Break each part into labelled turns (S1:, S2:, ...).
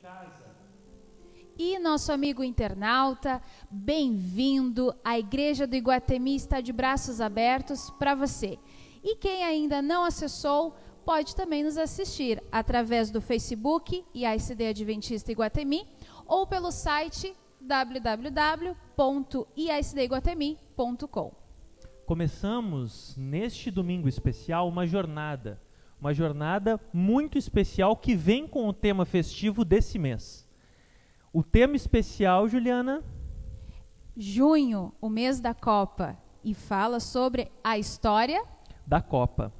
S1: casa.
S2: E nosso amigo internauta, bem-vindo. A Igreja do Iguatemi está de braços abertos para você. E quem ainda não acessou, pode também nos assistir através do Facebook IASD Adventista Iguatemi ou pelo site www.iasdiguatemi.com.
S1: Começamos neste domingo especial uma jornada muito especial que vem com o tema festivo desse mês. O tema especial, Juliana?
S2: Junho, o mês da Copa, e fala sobre a história
S1: da Copa.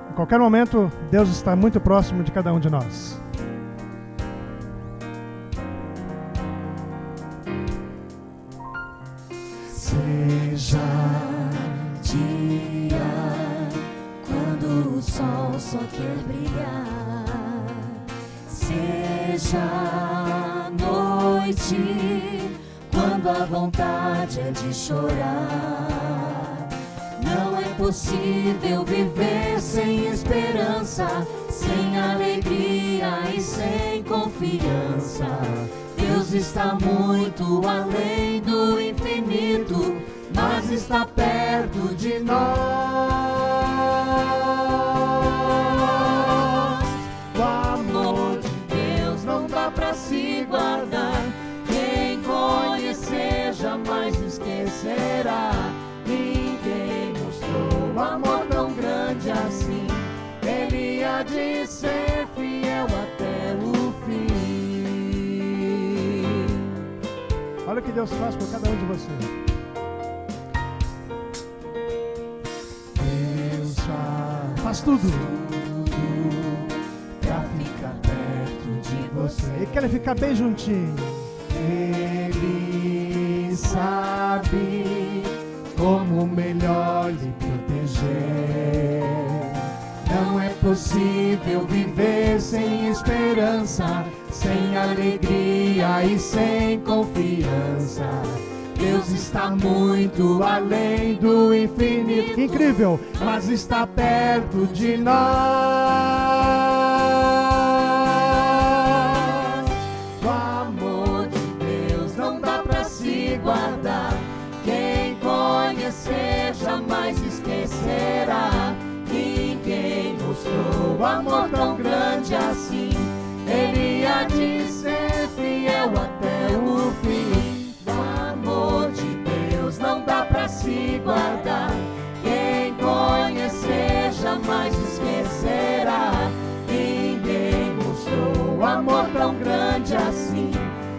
S3: A qualquer momento, Deus está muito próximo de cada um de nós.
S4: Seja dia quando o sol só quer brilhar, seja noite quando a vontade é de chorar. Não é possível viver sem esperança, sem alegria e sem confiança. Deus está muito além do infinito, mas está perto de nós. O amor de Deus não dá pra se guardar, quem conhecer jamais esquecerá. Ninguém mostrou amor tão grande assim, Ele há de ser fiel até o fim.
S3: Olha o que Deus faz por cada um de vocês.
S4: Deus
S3: Faz tudo
S4: pra ficar perto de você.
S3: Ele quer ficar bem juntinho.
S4: Ele sabe como melhor lhe proteger. Não é possível viver sem esperança, sem alegria e sem confiança. Deus está muito além do infinito.
S3: Que incrível!
S4: Mas está perto de nós. O amor de Deus não dá pra se guardar, quem conhecer jamais esquecerá. Ninguém mostrou amor tão grande assim, Ele há de ser fiel até o fim. O amor de Deus não dá pra se guardar, quem conhecer jamais esquecerá. Ninguém mostrou amor tão grande assim,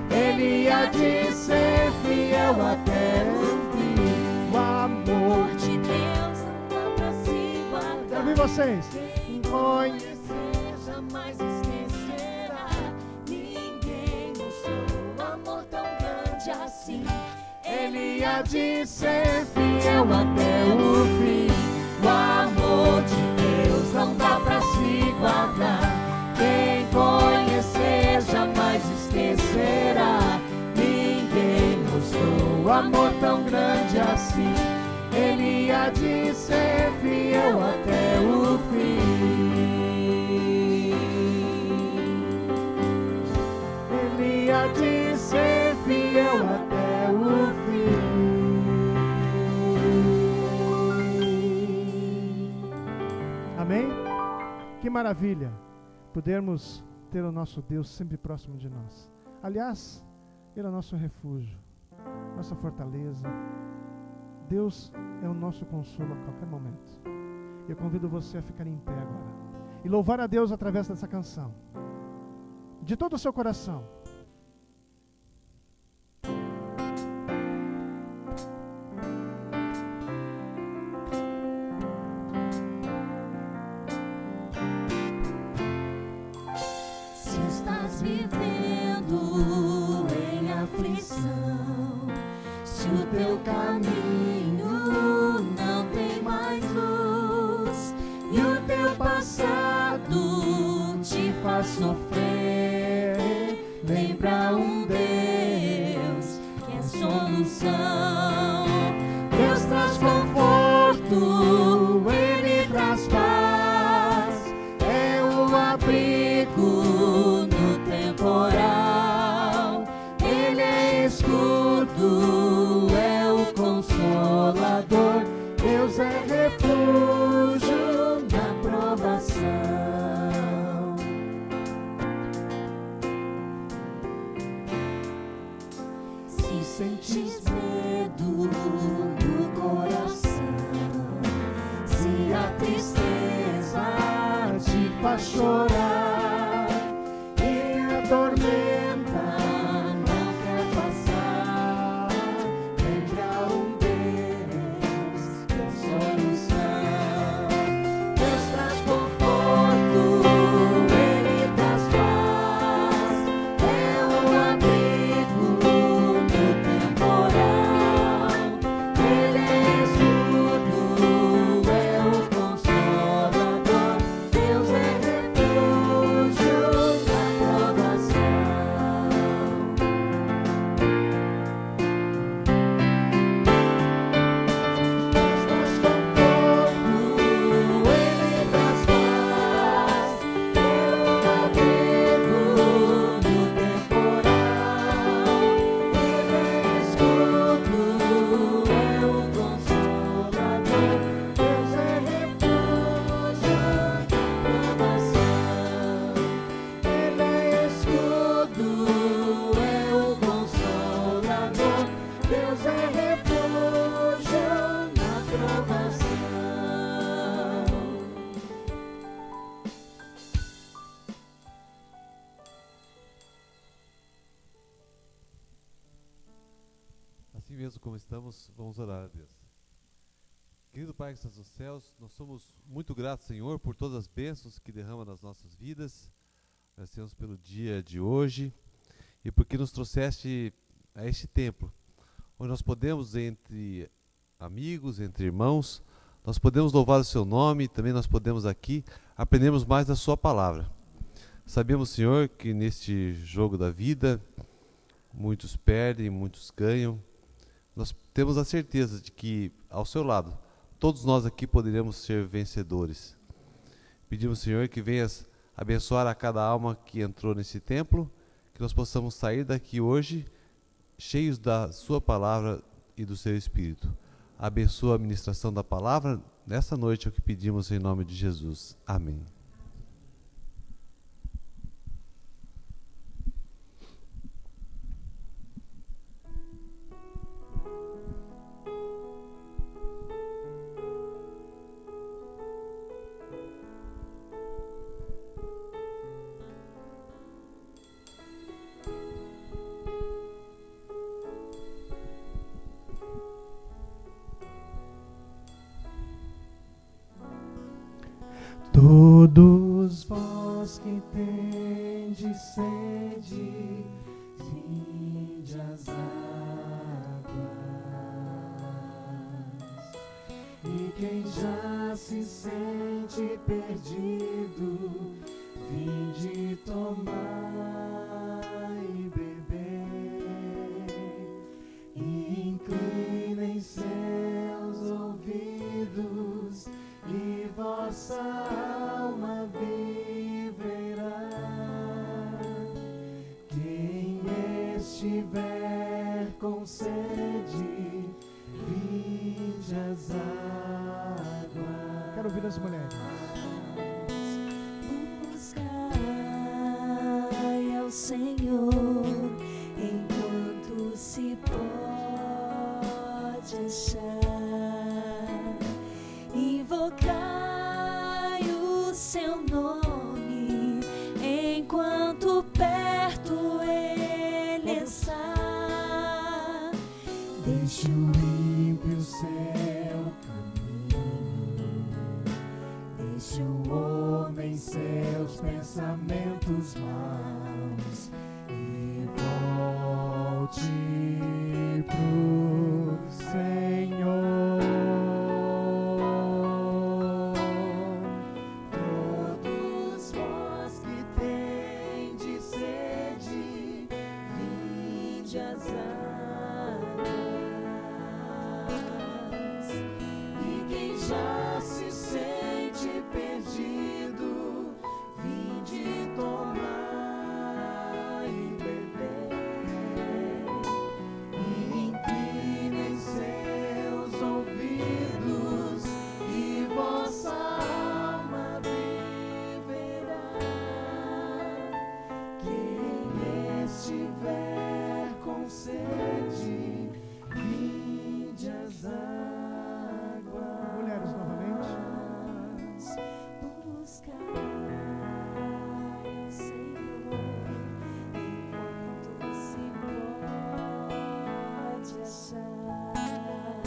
S4: Ele há de ser fiel até o fim. O amor de Deus não dá pra se guardar,
S3: Quero ouvir vocês.
S4: quem conhecer jamais esquecerá. Ninguém mostrou amor tão grande assim, Ele há de ser fiel até o fim. O amor de Deus não dá pra se guardar, quem conhecer jamais esquecerá. Ninguém mostrou amor tão grande assim, Ele há de ser fiel até o fim. Ele há de ser fiel até o fim.
S3: maravilha podermos ter o nosso Deus sempre próximo de nós. Aliás, Ele é o nosso refúgio, nossa fortaleza. Deus é o nosso consolo a qualquer momento. Eu convido você a ficar em pé agora e louvar a Deus através dessa canção, de todo o seu coração.
S4: Se estás vivendo em aflição, se o teu caminho não tem mais luz e o teu passado te faz sofrer, lembra um Deus que é solução. Deus traz conforto, Ele traz paz, é o abrigo no temporal, Ele é escudo, é o consolador, Deus é refúgio na provação. Se sentes medo no coração, se a tristeza te faz chorar e a tormenta não quer passar, lembre a um Deus que é solução. Deus traz conforto, Ele traz paz, é o abrigo no temporal, Ele é escudo, é o consolador, Deus é refúgio na provação. Deus traz conforto, Ele traz paz, é o abrigo no temporal, Ele é escudo, é o consolador, Deus é refúgio na provação. Ele é escudo, é o consolador, Deus é refúgio na provação.
S5: Assim mesmo como estamos, vamos orar a Deus. Querido Pai que estás nos céus, nós somos muito gratos, Senhor, por todas as bênçãos que derrama nas nossas vidas. Agradecemos pelo dia de hoje e porque nos trouxeste a este templo, onde nós podemos, entre amigos, entre irmãos, nós podemos louvar o Seu nome e também nós podemos aqui aprendermos mais da Sua palavra. Sabemos, Senhor, que neste jogo da vida, muitos perdem, muitos ganham. Nós temos a certeza de que, ao Seu lado, todos nós aqui poderemos ser vencedores. Pedimos, Senhor, que venhas abençoar a cada alma que entrou nesse templo, que nós possamos sair daqui hoje cheios da Sua palavra e do Seu Espírito. Abençoa a ministração da palavra nessa noite, é o que pedimos em nome de Jesus. Amém.
S4: Todos vós que tendes sede, vinde às águas. E quem já se sente perdido, vinde tomar e beber. E inclinem seus ouvidos e vossa alma viverá. Quem estiver com sede, vinde às águas.
S3: Quero ouvir as mulheres.
S4: Senhor, enquanto se pode achar. Invocai o seu nome, enquanto perto ele está.
S3: Deixe o ímpio seu caminho, deixe o homem seus pensamentos maus e volte pro Senhor.
S4: Todos vós que tendes sede, vinde às águas. E quem já se sente perdido, vinde tomar e beber. E inclinem seus ouvidos, e vossa alma viverá. Quem estiver com sede, vinde às águas.
S3: Mulheres novamente.
S4: Buscai o Senhor, enquanto se pode achar.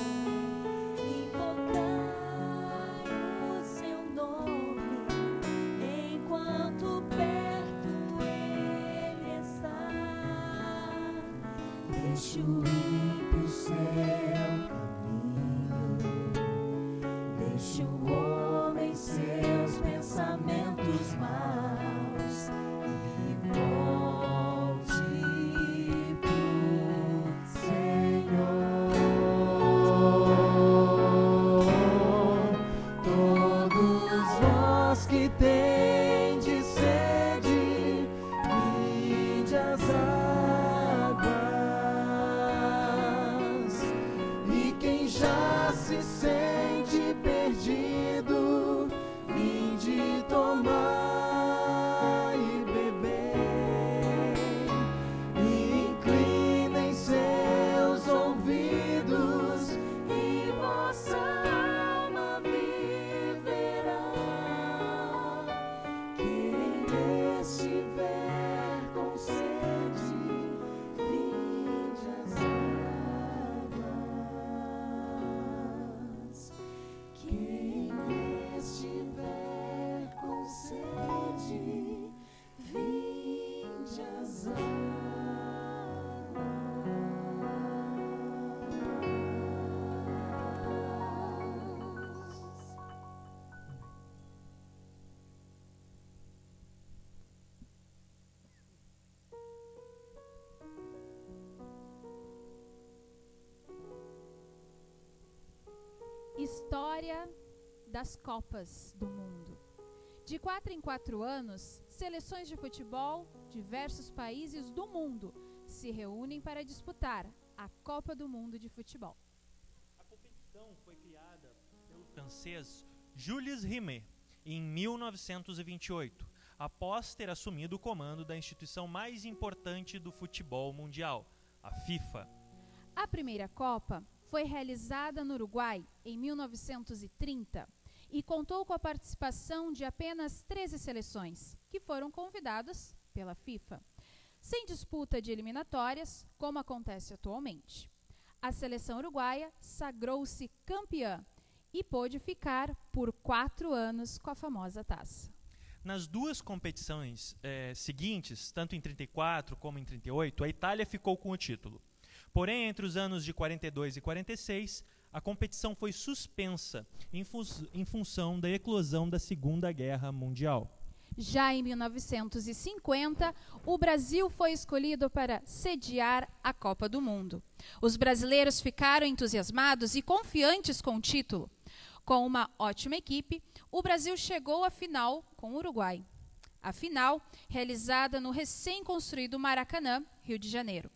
S4: Invocai o seu nome, enquanto perto ele está. Deixe o ímpio seu caminho, deixe o homem seus pensamentos maus e volte pro Senhor. Todos vós que tendes sede, vinde às águas. E quem já se sente perdido, vinde tomar e beber. E inclinem seus ouvidos, e vossa alma viverá. Quem estiver com sede, vinde às águas. Quem estiver com sede, vinde às águas.
S2: História das Copas do Mundo. De 4 em 4 anos, seleções de futebol de diversos países do mundo se reúnem para disputar a Copa do Mundo de Futebol.
S1: A competição foi criada pelo francês Jules Rimet em 1928, após ter assumido o comando da instituição mais importante do futebol mundial, a FIFA.
S2: A primeira Copa foi realizada no Uruguai em 1930 e contou com a participação de apenas 13 seleções, que foram convidadas pela FIFA, sem disputa de eliminatórias, como acontece atualmente. A seleção uruguaia sagrou-se campeã e pôde ficar por 4 anos com a famosa taça.
S1: Nas duas competições seguintes, tanto em 34 como em 38, a Itália ficou com o título. Porém, entre os anos de 42 e 46, a competição foi suspensa em função da eclosão da Segunda Guerra Mundial.
S2: Já em 1950, o Brasil foi escolhido para sediar a Copa do Mundo. Os brasileiros ficaram entusiasmados e confiantes com o título. Com uma ótima equipe, o Brasil chegou à final com o Uruguai. A final, realizada no recém-construído Maracanã, Rio de Janeiro.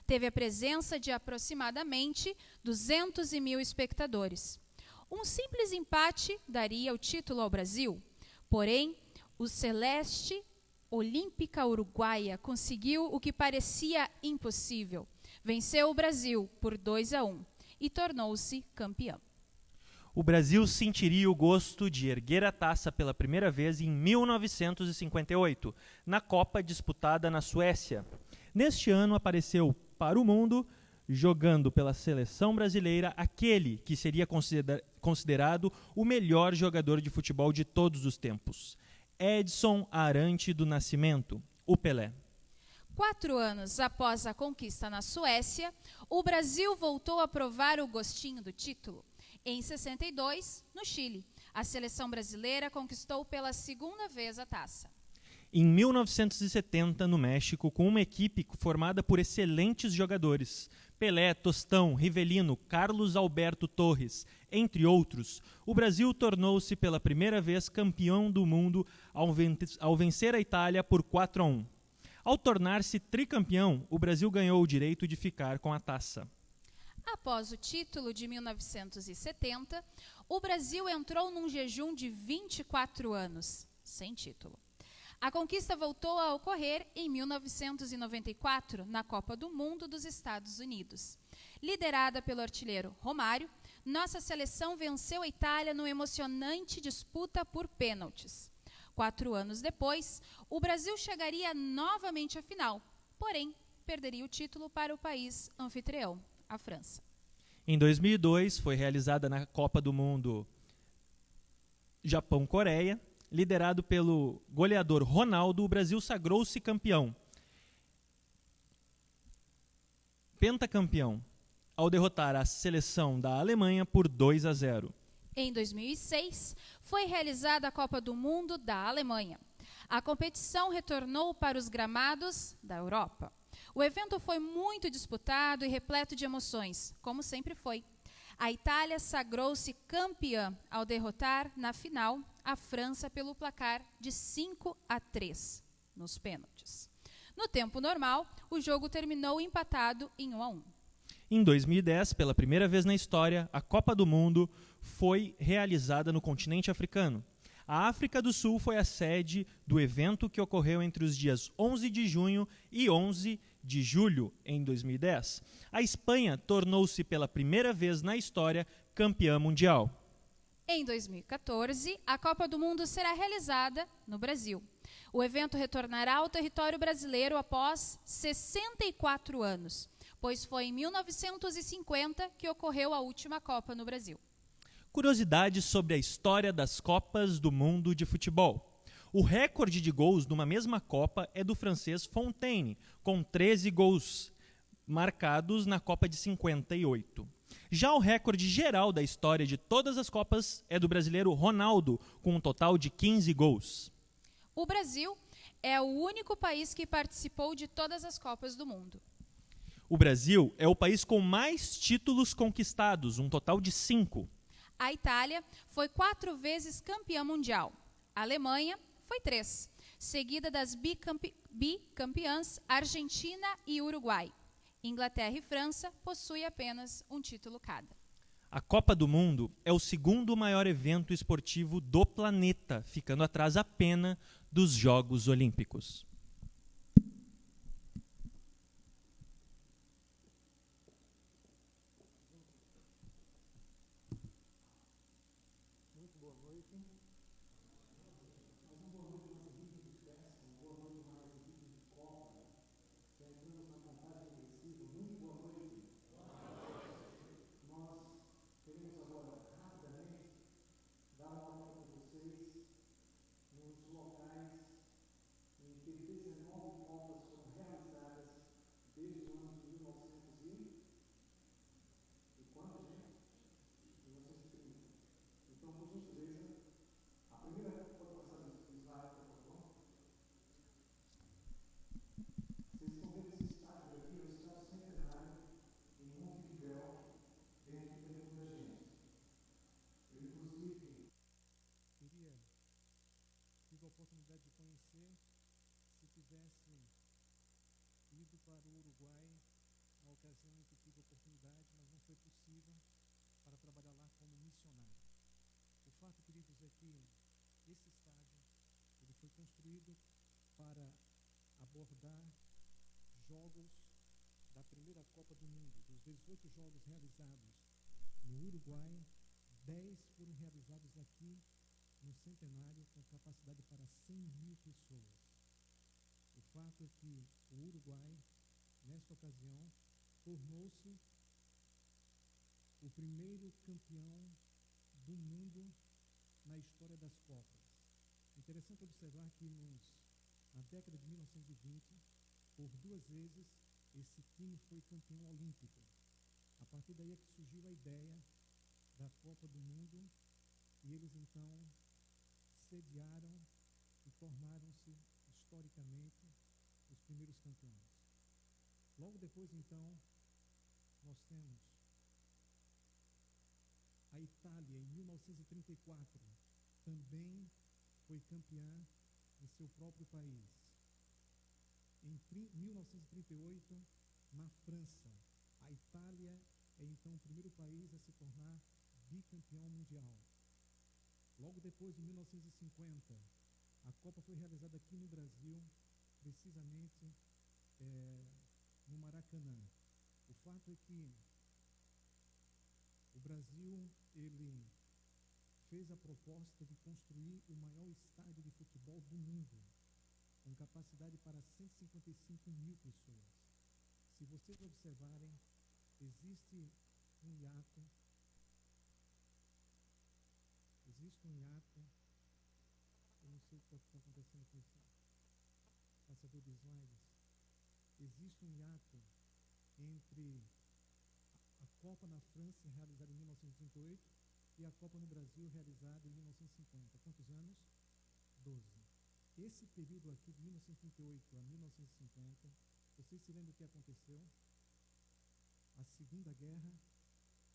S2: Teve a presença de aproximadamente 200.000 espectadores. Um simples empate daria o título ao Brasil, porém, o celeste olímpica uruguaia conseguiu o que parecia impossível. Venceu o Brasil por 2-1 e tornou-se campeão.
S1: O Brasil sentiria o gosto de erguer a taça pela primeira vez em 1958, na Copa disputada na Suécia. Neste ano apareceu para o mundo, jogando pela seleção brasileira, aquele que seria considerado o melhor jogador de futebol de todos os tempos, Edson Arantes do Nascimento, o Pelé.
S2: 4 anos após a conquista na Suécia, o Brasil voltou a provar o gostinho do título. Em 62, no Chile, a seleção brasileira conquistou pela segunda vez a taça.
S1: Em 1970, no México, com uma equipe formada por excelentes jogadores, Pelé, Tostão, Rivelino, Carlos Alberto Torres, entre outros, o Brasil tornou-se pela primeira vez campeão do mundo ao vencer a Itália por 4-1. Ao tornar-se tricampeão, o Brasil ganhou o direito de ficar com a taça.
S2: Após o título de 1970, o Brasil entrou num jejum de 24 anos, sem título. A conquista voltou a ocorrer em 1994, na Copa do Mundo dos Estados Unidos. Liderada pelo artilheiro Romário, nossa seleção venceu a Itália numa emocionante disputa por pênaltis. 4 anos depois, o Brasil chegaria novamente à final, porém, perderia o título para o país anfitrião, a França.
S1: Em 2002, foi realizada na Copa do Mundo Japão-Coreia. Liderado pelo goleador Ronaldo, o Brasil sagrou-se campeão. Pentacampeão, ao derrotar a seleção da Alemanha por 2-0.
S2: Em 2006, foi realizada a Copa do Mundo da Alemanha. A competição retornou para os gramados da Europa. O evento foi muito disputado e repleto de emoções, como sempre foi. A Itália sagrou-se campeã ao derrotar, na final, a França pelo placar de 5-3 nos pênaltis. No tempo normal, o jogo terminou empatado em 1-1.
S1: Em 2010, pela primeira vez na história, a Copa do Mundo foi realizada no continente africano. A África do Sul foi a sede do evento, que ocorreu entre os dias 11 de junho e 11 de julho em 2010. A Espanha tornou-se pela primeira vez na história campeã mundial.
S2: Em 2014, a Copa do Mundo será realizada no Brasil. O evento retornará ao território brasileiro após 64 anos, pois foi em 1950 que ocorreu a última Copa no Brasil.
S1: Curiosidades sobre a história das Copas do Mundo de futebol. O recorde de gols numa mesma Copa é do francês Fontaine, com 13 gols marcados na Copa de 58. Já o recorde geral da história de todas as Copas é do brasileiro Ronaldo, com um total de 15 gols.
S2: O Brasil é o único país que participou de todas as Copas do Mundo.
S1: O Brasil é o país com mais títulos conquistados, um total de 5.
S2: A Itália foi 4 vezes campeã mundial. A Alemanha foi 3, seguida das bicampeãs Argentina e Uruguai. Inglaterra e França possuem apenas um título cada.
S1: A Copa do Mundo é o segundo maior evento esportivo do planeta, ficando atrás apenas dos Jogos Olímpicos.
S3: Dar uma nota para vocês nos locais em que recordar jogos da primeira Copa do Mundo. Dos 18 jogos realizados no Uruguai, 10 foram realizados aqui no Centenário, com capacidade para 100.000 pessoas. O fato é que o Uruguai, nesta ocasião, tornou-se o primeiro campeão do mundo na história das Copas. Interessante observar que na década de 1920, por 2 vezes, esse time foi campeão olímpico. A partir daí é que surgiu a ideia da Copa do Mundo, e eles então sediaram e tornaram-se, historicamente, os primeiros campeões. Logo depois, então, nós temos a Itália, em 1934, também foi campeã em seu próprio país. Em 1938, na França, a Itália é então o primeiro país a se tornar bicampeão mundial. Logo depois, em 1950, a Copa foi realizada aqui no Brasil, precisamente no Maracanã. O fato é que o Brasil, ele fez a proposta de construir o maior estádio de futebol do mundo, com capacidade para 155.000 pessoas. Se vocês observarem, existe um hiato, eu não sei o que está acontecendo com esse passador de slides, existe um hiato entre a Copa na França, realizada em 1938, e a Copa no Brasil, realizada em 1950. Quantos anos? 12. Esse período aqui, de 1938 a 1950, vocês se lembram o que aconteceu? A Segunda Guerra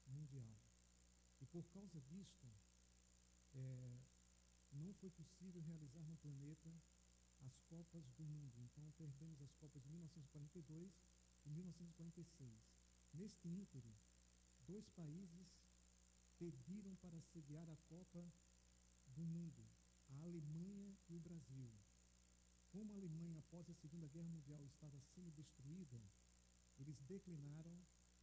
S3: Mundial. E por causa disto, não foi possível realizar no planeta as Copas do Mundo. Então, perdemos as Copas de 1942 e 1946. Neste ínterim, 2 países pediram para sediar a Copa do Mundo, a Alemanha e o Brasil. Como a Alemanha, após a Segunda Guerra Mundial, estava sendo destruída, eles declinaram,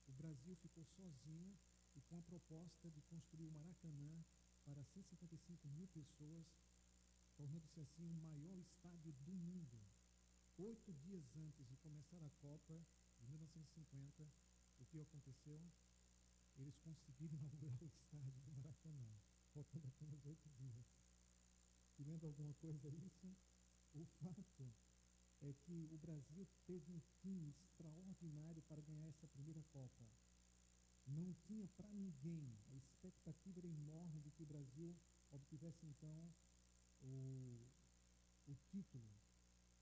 S3: o Brasil ficou sozinho e com a proposta de construir o Maracanã para 155.000 pessoas, tornando-se assim o maior estádio do mundo. 8 dias antes de começar a Copa de 1950, o que aconteceu? Eles conseguiram inaugurar o estádio do Maracanã, faltando apenas 8 dias. Se lembra alguma coisa disso? O fato é que o Brasil teve um time extraordinário para ganhar essa primeira Copa. Não tinha para ninguém, a expectativa era enorme de que o Brasil obtivesse então o título.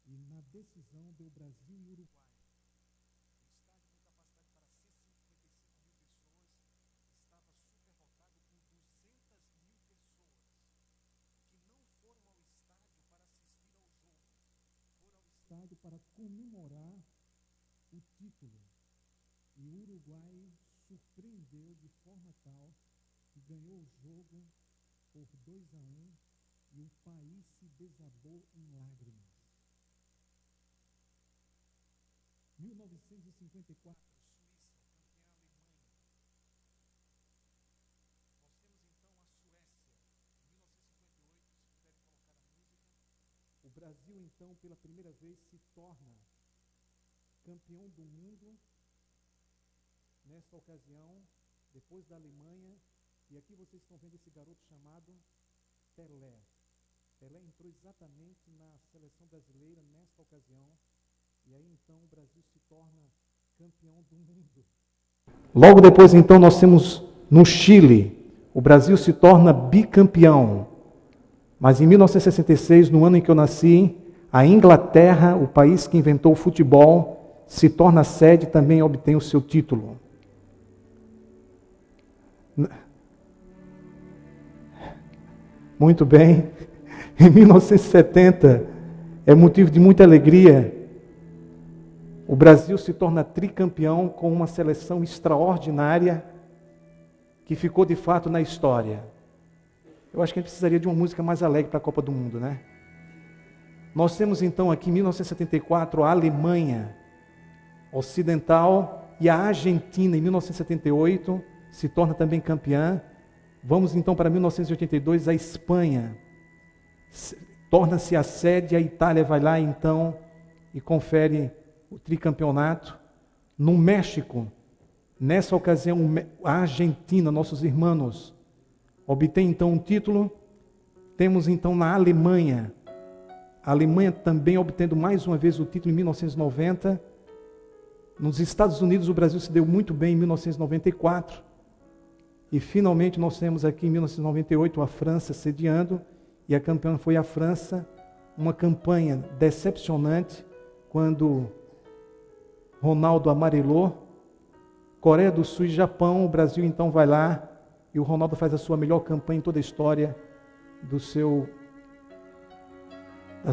S3: E na decisão deu Brasil e Uruguai. O estádio com capacidade para 155.000 pessoas estava superlotado com 200.000 pessoas que não foram ao estádio para assistir ao jogo, foram ao estádio para comemorar o título. E o Uruguai surpreendeu de forma tal que ganhou o jogo por 2-1 e o país se desabou em lágrimas. 1954, Suíça, campeã Alemanha. Nós temos então a Suécia, 1958, se puderem colocar a música. O Brasil então pela primeira vez se torna campeão do mundo. Nesta ocasião, depois da Alemanha, e aqui vocês estão vendo esse garoto chamado Pelé. Pelé entrou exatamente na seleção brasileira nesta ocasião, e aí então o Brasil se torna campeão do mundo. Logo depois então nós temos no Chile, o Brasil se torna bicampeão. Mas em 1966, no ano em que eu nasci, a Inglaterra, o país que inventou o futebol, se torna sede e também obtém o seu título. Muito bem. Em 1970, é motivo de muita alegria, o Brasil se torna tricampeão com uma seleção extraordinária que ficou de fato na história. Eu acho que a gente precisaria de uma música mais alegre para a Copa do Mundo, né?
S6: Nós temos então aqui em 1974 a Alemanha Ocidental e a Argentina em 1978 se torna também campeã. Vamos então para 1982, a Espanha torna-se a sede, a Itália vai lá então e confere o tricampeonato. No México, nessa ocasião, a Argentina, nossos irmãos, obtém então um título. Temos então na Alemanha, a Alemanha também obtendo mais uma vez o título em 1990. Nos Estados Unidos, o Brasil se deu muito bem em 1994. E finalmente nós temos aqui em 1998 a França sediando, e a campeã foi a França. Uma campanha decepcionante, quando Ronaldo amarelou. Coreia do Sul e Japão, o Brasil então vai lá, e o Ronaldo faz a sua melhor campanha em toda a história da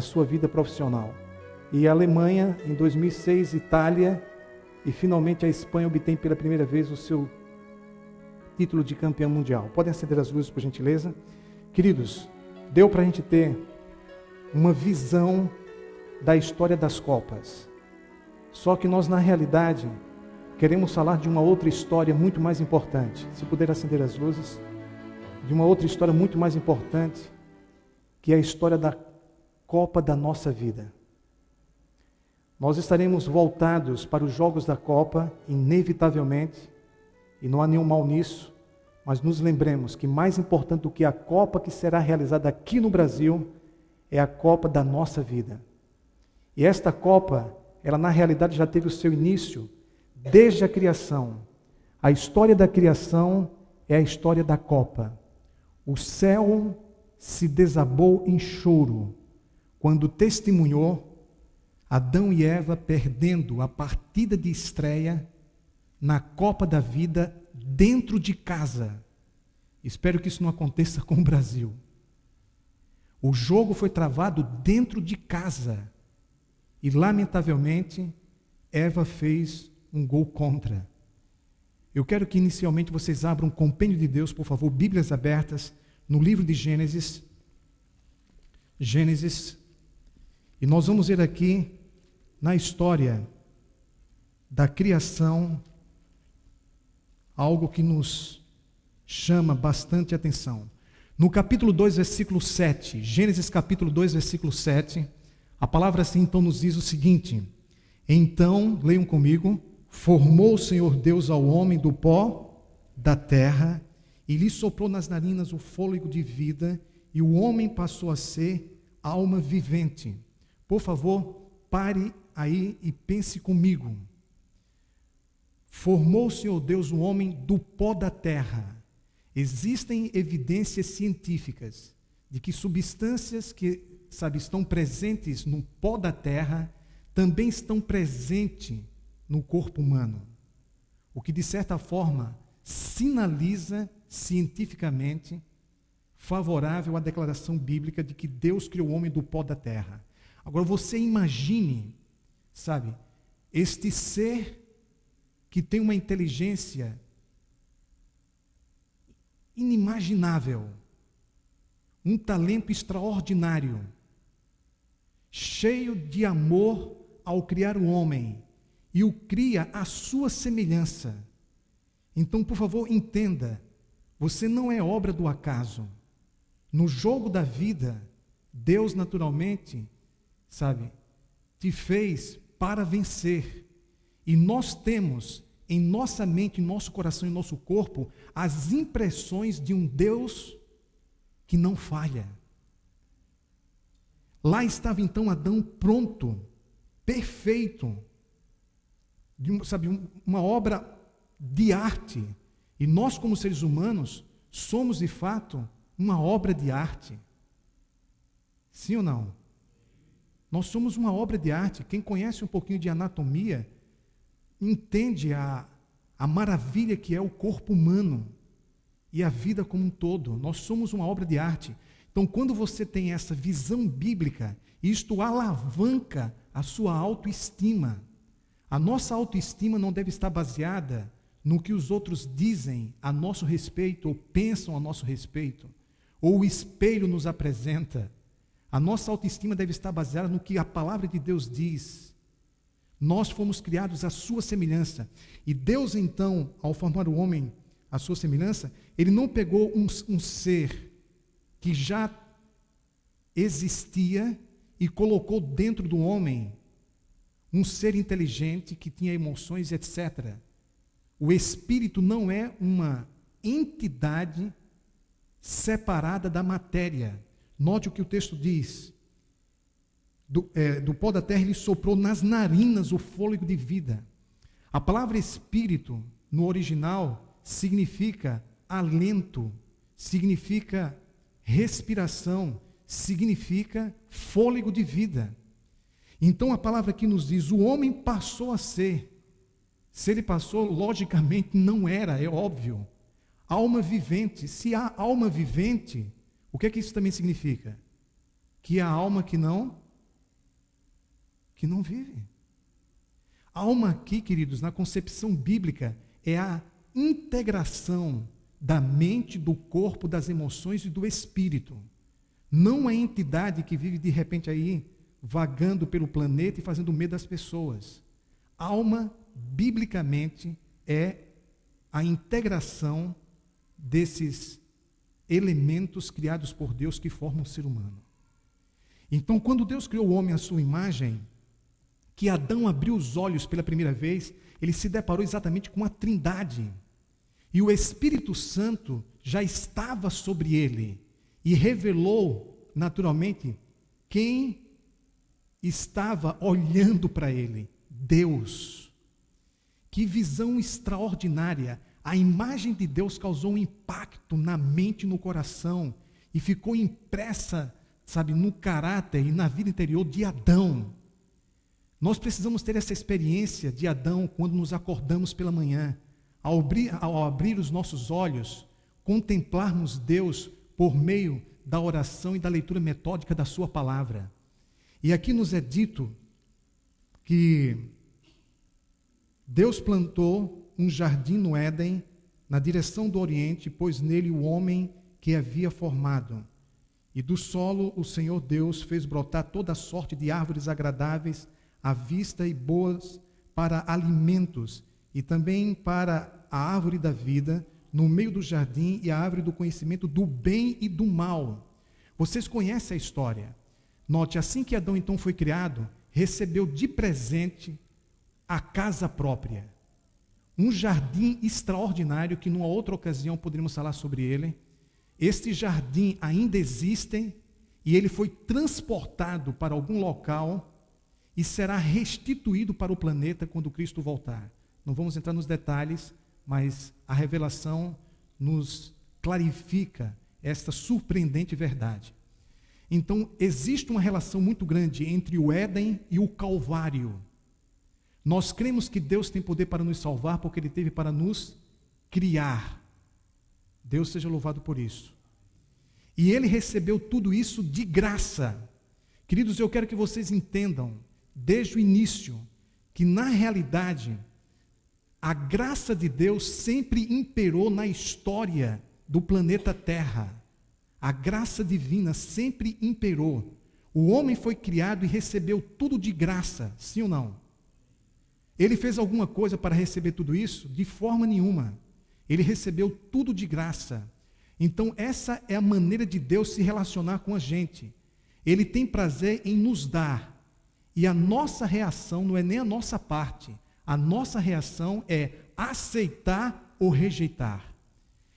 S6: sua vida profissional. E a Alemanha, em 2006, Itália, e finalmente a Espanha obtém pela primeira vez o seu título de campeão mundial. Podem acender as luzes, por gentileza? Queridos, deu para a gente ter uma visão da história das Copas. Só que nós, na realidade, queremos falar de uma outra história muito mais importante. Se puder acender as luzes. De uma outra história muito mais importante, que é a história da Copa da nossa vida. Nós estaremos voltados para os jogos da Copa, inevitavelmente, e não há nenhum mal nisso, mas nos lembremos que mais importante do que a Copa que será realizada aqui no Brasil, é a Copa da nossa vida. E esta Copa, ela na realidade já teve o seu início desde a criação. A história da criação é a história da Copa. O céu se desabou em choro quando testemunhou Adão e Eva perdendo a partida de estreia na Copa da Vida dentro de casa. Espero que isso não aconteça com o Brasil. O jogo foi travado dentro de casa e, lamentavelmente, Eva fez um gol contra. Eu quero que inicialmente vocês abram um compêndio de Deus, por favor, Bíblias abertas, no livro de Gênesis. Gênesis. E nós vamos ver aqui, na história da criação, algo que nos chama bastante atenção. No capítulo 2, versículo 7, Gênesis capítulo 2, versículo 7, a palavra assim então nos diz o seguinte: então, leiam comigo, formou o Senhor Deus ao homem do pó da terra e lhe soprou nas narinas o fôlego de vida, e o homem passou a ser alma vivente. Por favor, pare aí e pense comigo. Formou o Senhor Deus o homem do pó da terra. Existem evidências científicas de que substâncias que, estão presentes no pó da terra também estão presentes no corpo humano. O que, de certa forma, sinaliza cientificamente favorável à declaração bíblica de que Deus criou o homem do pó da terra. Agora, você imagine, este ser que tem uma inteligência inimaginável, um talento extraordinário, cheio de amor ao criar o homem, e o cria à sua semelhança. Então, por favor, entenda, você não é obra do acaso. No jogo da vida, Deus naturalmente, te fez para vencer. E nós temos em nossa mente, em nosso coração, em nosso corpo, as impressões de um Deus que não falha. Lá estava então Adão pronto, perfeito, uma obra de arte. E nós, como seres humanos, somos de fato uma obra de arte. Sim ou não? Nós somos uma obra de arte. Quem conhece um pouquinho de anatomia entende a maravilha que é o corpo humano e a vida como um todo. Nós somos uma obra de arte. Então, quando você tem essa visão bíblica, isto alavanca a sua autoestima. A nossa autoestima não deve estar baseada no que os outros dizem a nosso respeito ou pensam a nosso respeito, ou o espelho nos apresenta. A nossa autoestima deve estar baseada no que a palavra de Deus diz. Nós fomos criados à sua semelhança. E Deus, então, ao formar o homem à sua semelhança, ele não pegou um ser que já existia e colocou dentro do homem um ser inteligente que tinha emoções, etc. O espírito não é uma entidade separada da matéria. Note o que o texto diz. Do pó da terra ele soprou nas narinas o fôlego de vida. A palavra espírito, no original, significa alento, significa respiração, significa fôlego de vida. Então a palavra aqui nos diz, o homem passou a ser. Se ele passou, logicamente não era, é óbvio. Alma vivente. Se há alma vivente, o que é que isso também significa? Que há alma que não vive. Alma aqui, queridos, na concepção bíblica, é a integração da mente, do corpo, das emoções e do espírito. Não é entidade que vive de repente aí, vagando pelo planeta e fazendo medo às pessoas. Alma, biblicamente, é a integração desses elementos criados por Deus que formam o ser humano. Então, quando Deus criou o homem à sua imagem, que Adão abriu os olhos pela primeira vez, ele se deparou exatamente com a Trindade. E o Espírito Santo já estava sobre ele e revelou, naturalmente, quem estava olhando para ele: Deus. Que visão extraordinária! A imagem de Deus causou um impacto na mente e no coração e ficou impressa, sabe, no caráter e na vida interior de Adão. Nós precisamos ter essa experiência de Adão quando nos acordamos pela manhã, ao abrir os nossos olhos, contemplarmos Deus por meio da oração e da leitura metódica da sua palavra. E aqui nos é dito que Deus plantou um jardim no Éden, na direção do Oriente, pôs nele o homem que havia formado. E do solo o Senhor Deus fez brotar toda sorte de árvores agradáveis à vista e boas para alimentos, e também para a árvore da vida, no meio do jardim, e a árvore do conhecimento do bem e do mal. Vocês conhecem a história. Note, assim que Adão então foi criado, recebeu de presente a casa própria. Um jardim extraordinário que numa outra ocasião poderíamos falar sobre ele. Este jardim ainda existe e ele foi transportado para algum local e será restituído para o planeta quando Cristo voltar. Não vamos entrar nos detalhes, mas a revelação nos clarifica esta surpreendente verdade. Então, existe uma relação muito grande entre o Éden e o Calvário. Nós cremos que Deus tem poder para nos salvar porque Ele teve para nos criar. Deus seja louvado por isso. E Ele recebeu tudo isso de graça. Queridos, eu quero que vocês entendam, desde o início, que na realidade, a graça de Deus sempre imperou na história do planeta Terra. A graça divina sempre imperou. O homem foi criado e recebeu tudo de graça, sim ou não? Ele fez alguma coisa para receber tudo isso? De forma nenhuma. Ele recebeu tudo de graça. Então, essa é a maneira de Deus se relacionar com a gente. Ele tem prazer em nos dar. E a nossa reação não é nem a nossa parte. A nossa reação é aceitar ou rejeitar.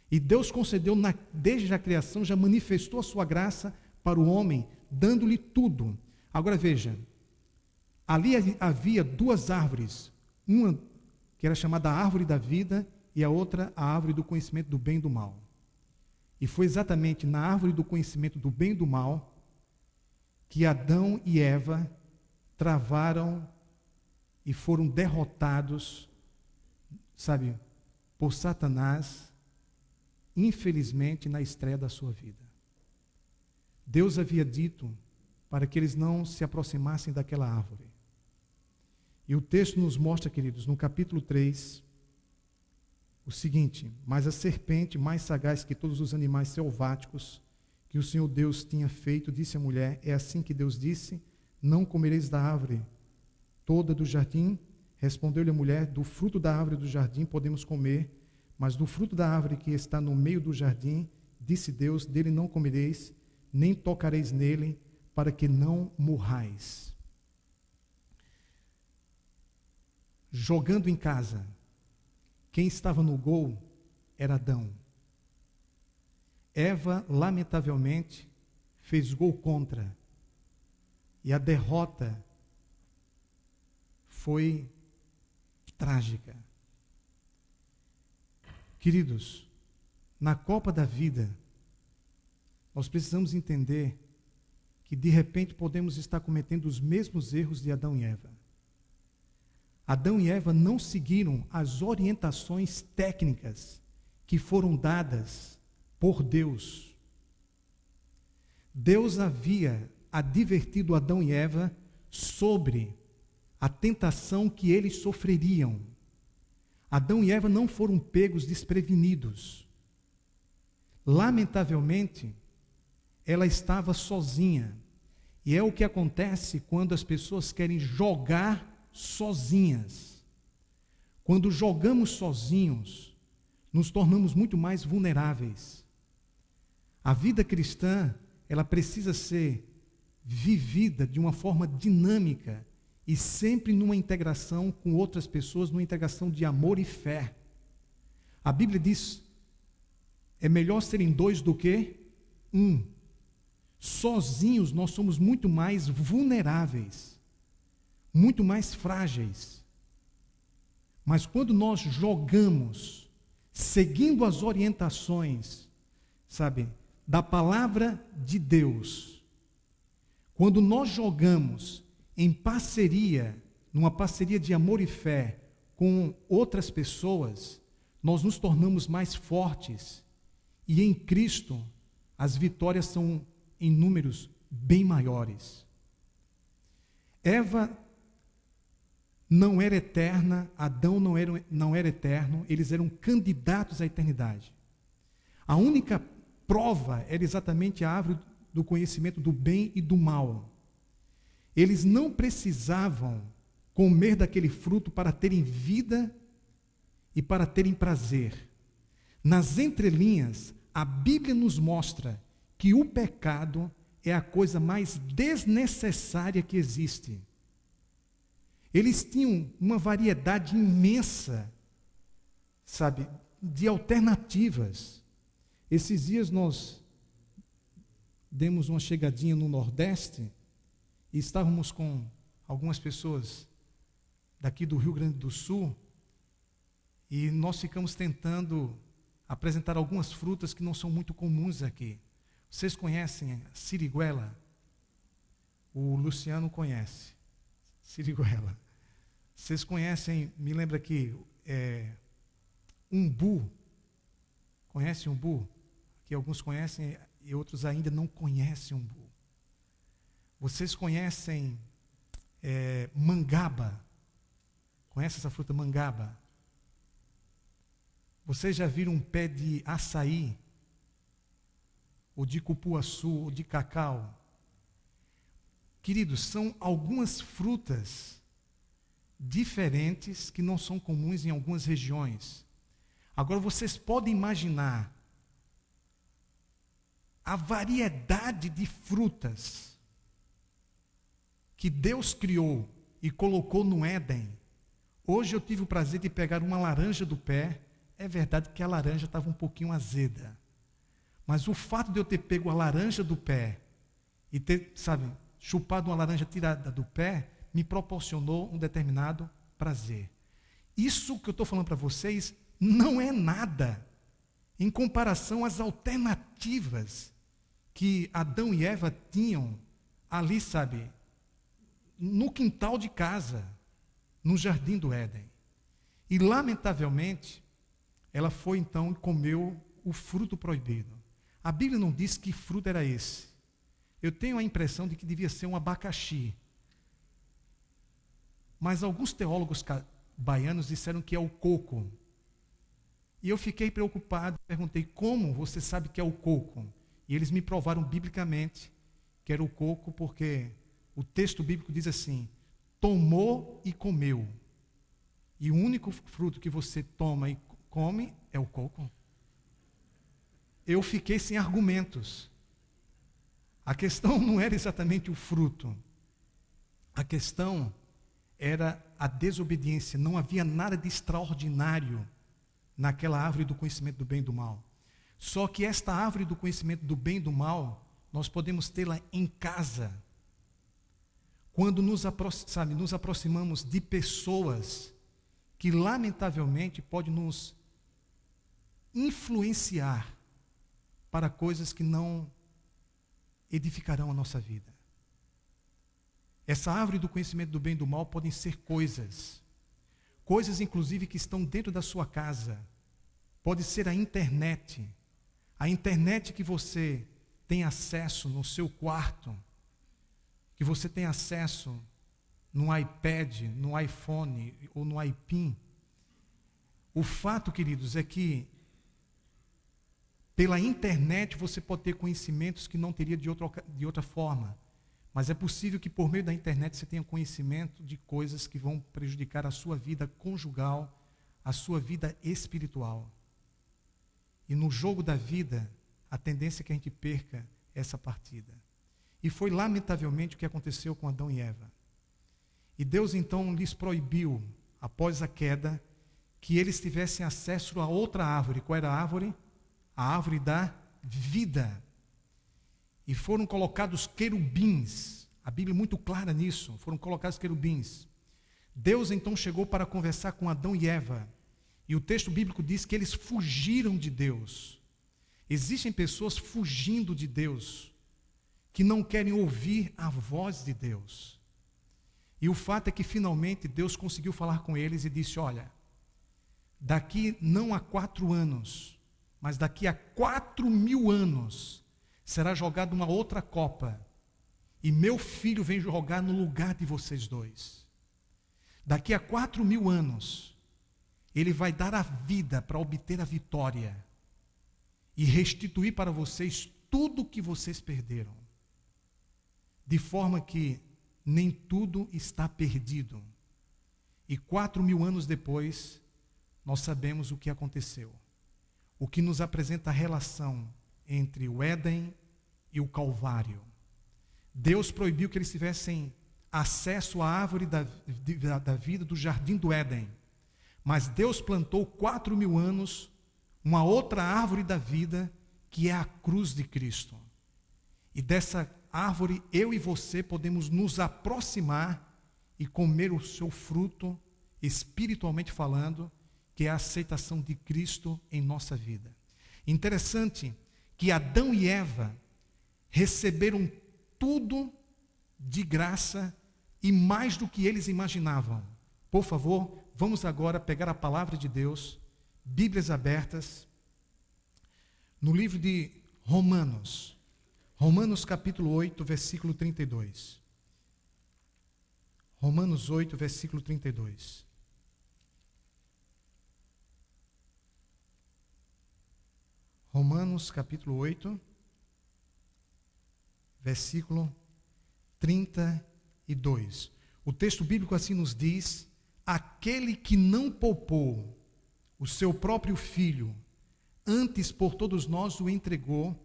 S6: E Deus concedeu, desde a criação, já manifestou a sua graça para o homem, dando-lhe tudo. Agora veja, ali havia duas árvores. Uma que era chamada a árvore da vida e a outra a árvore do conhecimento do bem e do mal. E foi exatamente na árvore do conhecimento do bem e do mal que Adão e Eva travaram e foram derrotados, sabe, por Satanás, infelizmente, na estreia da sua vida. Deus havia dito para que eles não se aproximassem daquela árvore. E o texto nos mostra, queridos, no capítulo 3, o seguinte: mas a serpente, mais sagaz que todos os animais selváticos que o Senhor Deus tinha feito, disse à mulher: é assim que Deus disse, não comereis da árvore toda do jardim? Respondeu-lhe a mulher: do fruto da árvore do jardim podemos comer, mas do fruto da árvore que está no meio do jardim, disse Deus, dele não comereis, nem tocareis nele, para que não morrais. Jogando em casa, quem estava no gol era Adão. Eva, lamentavelmente, fez gol contra. E a derrota foi trágica. Queridos, na Copa da Vida, nós precisamos entender que de repente podemos estar cometendo os mesmos erros de Adão e Eva. Adão e Eva não seguiram as orientações técnicas que foram dadas por Deus. Deus havia advertido Adão e Eva sobre a tentação que eles sofreriam. Adão e Eva não foram pegos desprevenidos. Lamentavelmente, ela estava sozinha. E é o que acontece quando as pessoas querem jogar sozinhas. Quando jogamos sozinhos, nos tornamos muito mais vulneráveis. A vida cristã, ela precisa ser vivida de uma forma dinâmica e sempre numa integração com outras pessoas, numa integração de amor e fé. A Bíblia diz: é melhor serem dois do que um. Sozinhos nós somos muito mais vulneráveis, muito mais frágeis. Mas quando nós jogamos, seguindo as orientações, sabe, da palavra de Deus, quando nós jogamos em parceria, numa parceria de amor e fé com outras pessoas, nós nos tornamos mais fortes. E em Cristo, as vitórias são em números bem maiores. Eva não era eterna, Adão não era eterno, eles eram candidatos à eternidade. A única prova era exatamente a árvore do conhecimento do bem e do mal. Eles não precisavam comer daquele fruto para terem vida e para terem prazer. Nas entrelinhas, a Bíblia nos mostra que o pecado é a coisa mais desnecessária que existe. Eles tinham uma variedade imensa, sabe, de alternativas. Esses dias nós demos uma chegadinha no Nordeste e estávamos com algumas pessoas daqui do Rio Grande do Sul e nós ficamos tentando apresentar algumas frutas que não são muito comuns aqui. Vocês conhecem a siriguela? O Luciano conhece. Siriguela. Vocês conhecem, me lembra aqui, umbu. Conhecem umbu? Que alguns conhecem e outros ainda não conhecem umbu. Vocês conhecem mangaba? Conhece essa fruta mangaba? Vocês já viram um pé de açaí? Ou de cupuaçu, ou de cacau? Queridos, são algumas frutas diferentes que não são comuns em algumas regiões. Agora vocês podem imaginar a variedade de frutas que Deus criou e colocou no Éden. Hoje eu tive o prazer de pegar uma laranja do pé. É verdade que a laranja estava um pouquinho azeda. Mas o fato de eu ter pego a laranja do pé e ter, sabe, chupado uma laranja tirada do pé, me proporcionou um determinado prazer. Isso que eu estou falando para vocês não é nada em comparação às alternativas que Adão e Eva tinham ali, sabe, no quintal de casa, no jardim do Éden. E, lamentavelmente, ela foi então e comeu o fruto proibido. A Bíblia não diz que fruto era esse. Eu tenho a impressão de que devia ser um abacaxi. Mas alguns teólogos baianos disseram que é o coco. E eu fiquei preocupado, perguntei: como você sabe que é o coco? E eles me provaram biblicamente que era o coco, porque o texto bíblico diz assim: tomou e comeu. E o único fruto que você toma e come é o coco. Eu fiquei sem argumentos. A questão não era exatamente o fruto. A questão era a desobediência. Não havia nada de extraordinário naquela árvore do conhecimento do bem e do mal. Só que esta árvore do conhecimento do bem e do mal, nós podemos tê-la em casa. Quando nos aproximamos de pessoas que lamentavelmente podem nos influenciar para coisas que não edificarão a nossa vida. Essa árvore do conhecimento do bem e do mal podem ser coisas inclusive que estão dentro da sua casa. Pode ser a internet que você tem acesso no seu quarto, que você tem acesso no iPad, no iPhone ou no iPin. O fato, queridos, é que pela internet você pode ter conhecimentos que não teria de outra forma. Mas é possível que por meio da internet você tenha conhecimento de coisas que vão prejudicar a sua vida conjugal, a sua vida espiritual. E no jogo da vida, a tendência é que a gente perca essa partida. E foi lamentavelmente o que aconteceu com Adão e Eva. E Deus então lhes proibiu, após a queda, que eles tivessem acesso a outra árvore. Qual era a árvore? A árvore da vida. E foram colocados querubins. A Bíblia é muito clara nisso. Foram colocados querubins. Deus então chegou para conversar com Adão e Eva. E o texto bíblico diz que eles fugiram de Deus. Existem pessoas fugindo de Deus, que não querem ouvir a voz de Deus. E o fato é que finalmente Deus conseguiu falar com eles e disse: olha, daqui não a 4 anos, mas daqui a 4.000 anos, será jogada uma outra copa, e meu filho vem jogar no lugar de vocês dois. Daqui a 4.000 anos, ele vai dar a vida para obter a vitória e restituir para vocês tudo o que vocês perderam, de forma que nem tudo está perdido. E 4.000 anos depois, nós sabemos o que aconteceu, o que nos apresenta a relação entre o Éden e o Calvário. Deus proibiu que eles tivessem acesso à árvore da vida do jardim do Éden, mas Deus plantou 4.000 anos uma outra árvore da vida, que é a cruz de Cristo. E dessa árvore eu e você podemos nos aproximar e comer o seu fruto, espiritualmente falando, que é a aceitação de Cristo em nossa vida. Interessante que Adão e Eva receberam tudo de graça e mais do que eles imaginavam. Por favor, vamos agora pegar a palavra de Deus, Bíblias abertas, no livro de Romanos. Romanos capítulo 8, versículo 32. Romanos 8, versículo 32. Romanos capítulo 8, versículo 32. O texto bíblico assim nos diz: aquele que não poupou o seu próprio filho, antes por todos nós o entregou,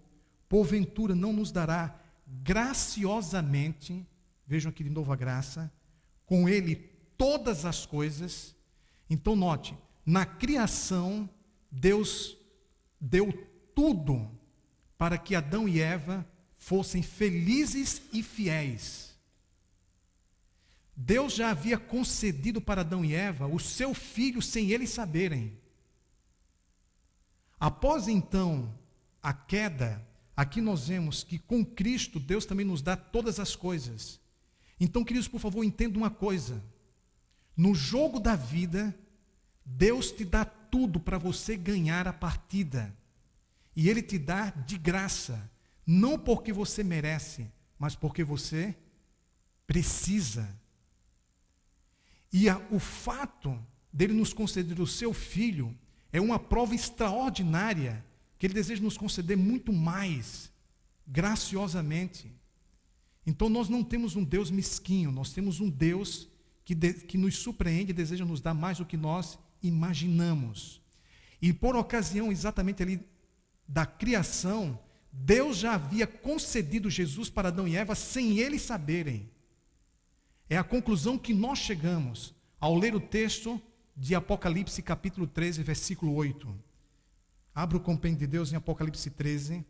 S6: porventura não nos dará graciosamente, vejam aqui de novo a graça, com ele todas as coisas. Então note, na criação, Deus deu tudo para que Adão e Eva fossem felizes e fiéis. Deus já havia concedido para Adão e Eva o seu filho sem eles saberem. Após então a queda, aqui nós vemos que com Cristo Deus também nos dá todas as coisas. Então, queridos, por favor, entenda uma coisa: no jogo da vida, Deus te dá tudo para você ganhar a partida. E Ele te dá de graça, não porque você merece, mas porque você precisa. E o fato dele nos conceder o seu filho é uma prova extraordinária, que ele deseja nos conceder muito mais graciosamente. Então nós não temos um Deus mesquinho, nós temos um Deus que nos surpreende e deseja nos dar mais do que nós imaginamos. E por ocasião exatamente ali da criação, Deus já havia concedido Jesus para Adão e Eva sem eles saberem. É a conclusão que nós chegamos ao ler o texto de Apocalipse capítulo 13, versículo 8. Abra o compêndio de Deus em Apocalipse 13,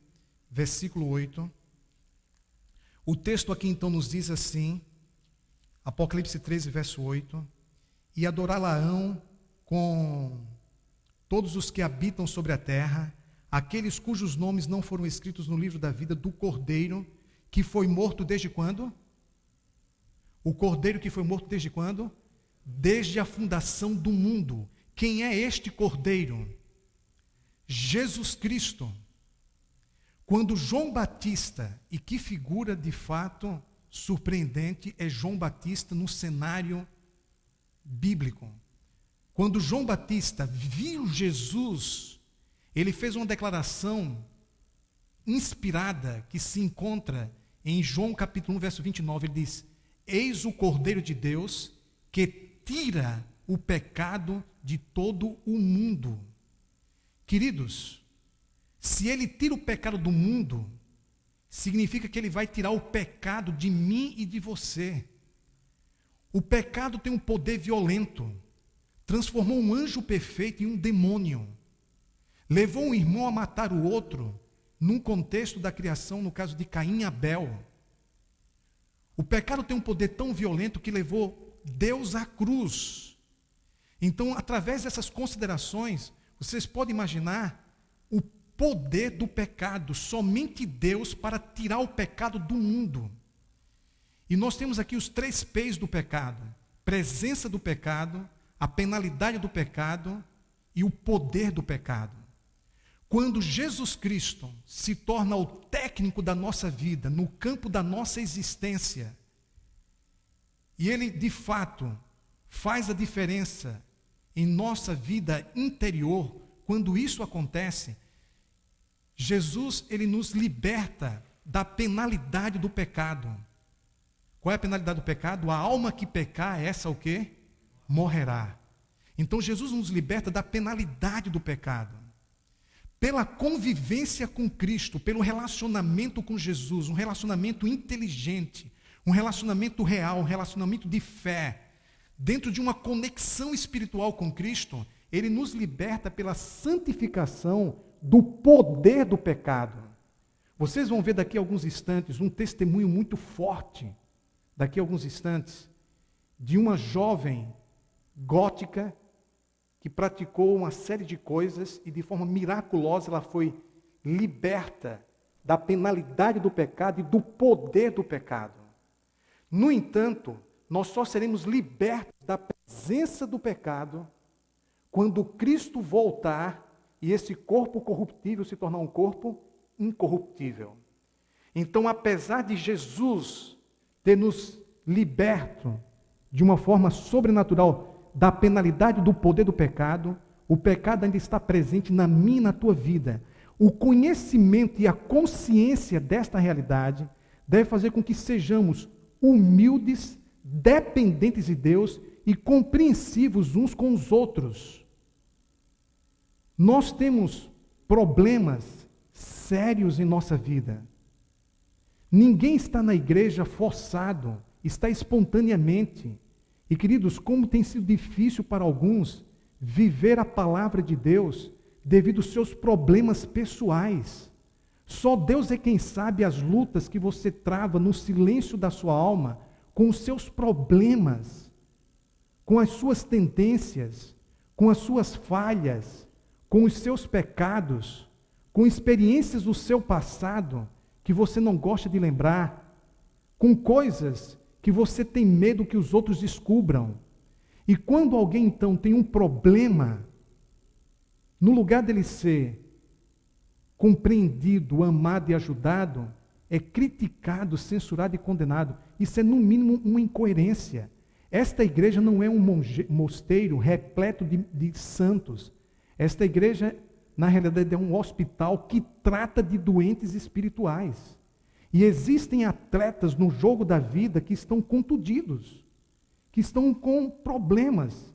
S6: versículo 8. O texto aqui então nos diz assim, Apocalipse 13, verso 8, e adorá-la-ão com todos os que habitam sobre a terra, aqueles cujos nomes não foram escritos no livro da vida do Cordeiro, que foi morto desde quando? O Cordeiro que foi morto desde quando? Desde a fundação do mundo. Quem é este Cordeiro? Jesus Cristo. Quando João Batista, e que figura de fato surpreendente é João Batista no cenário bíblico. Quando João Batista viu Jesus, ele fez uma declaração inspirada que se encontra em João capítulo 1, verso 29. Ele diz: eis o Cordeiro de Deus que tira o pecado de todo o mundo. Queridos, se ele tira o pecado do mundo, significa que ele vai tirar o pecado de mim e de você. O pecado tem um poder violento. Transformou um anjo perfeito em um demônio. Levou um irmão a matar o outro, num contexto da criação, no caso de Caim e Abel. O pecado tem um poder tão violento que levou Deus à cruz. Então, através dessas considerações, vocês podem imaginar o poder do pecado, somente Deus para tirar o pecado do mundo. E nós temos aqui os 3 P's do pecado: presença do pecado, a penalidade do pecado e o poder do pecado. Quando Jesus Cristo se torna o técnico da nossa vida, no campo da nossa existência, e Ele de fato faz a diferença em nossa vida interior, quando isso acontece, Jesus, ele nos liberta da penalidade do pecado. Qual é a penalidade do pecado? A alma que pecar, essa o quê? Morrerá. Então Jesus nos liberta da penalidade do pecado. Pela convivência com Cristo, pelo relacionamento com Jesus, um relacionamento inteligente, um relacionamento real, um relacionamento de fé, dentro de uma conexão espiritual com Cristo, ele nos liberta pela santificação do poder do pecado. Vocês vão ver daqui a alguns instantes um testemunho muito forte, daqui a alguns instantes, de uma jovem gótica que praticou uma série de coisas e de forma miraculosa ela foi liberta da penalidade do pecado e do poder do pecado. No entanto, nós só seremos libertos da presença do pecado quando Cristo voltar e esse corpo corruptível se tornar um corpo incorruptível. Então, apesar de Jesus ter nos liberto de uma forma sobrenatural da penalidade do poder do pecado, o pecado ainda está presente na minha e na tua vida. O conhecimento e a consciência desta realidade deve fazer com que sejamos humildes, dependentes de Deus e compreensivos uns com os outros. Nós temos problemas sérios em nossa vida. Ninguém está na igreja forçado, está espontaneamente. E, queridos, como tem sido difícil para alguns viver a palavra de Deus devido aos seus problemas pessoais. Só Deus é quem sabe as lutas que você trava no silêncio da sua alma, com os seus problemas, com as suas tendências, com as suas falhas, com os seus pecados, com experiências do seu passado que você não gosta de lembrar, com coisas que você tem medo que os outros descubram. E quando alguém então tem um problema, no lugar dele ser compreendido, amado e ajudado, é criticado, censurado e condenado. Isso é no mínimo uma incoerência. Esta igreja não é um mosteiro repleto de santos. Esta igreja, na realidade, é um hospital que trata de doentes espirituais. E existem atletas no jogo da vida que estão contundidos, que estão com problemas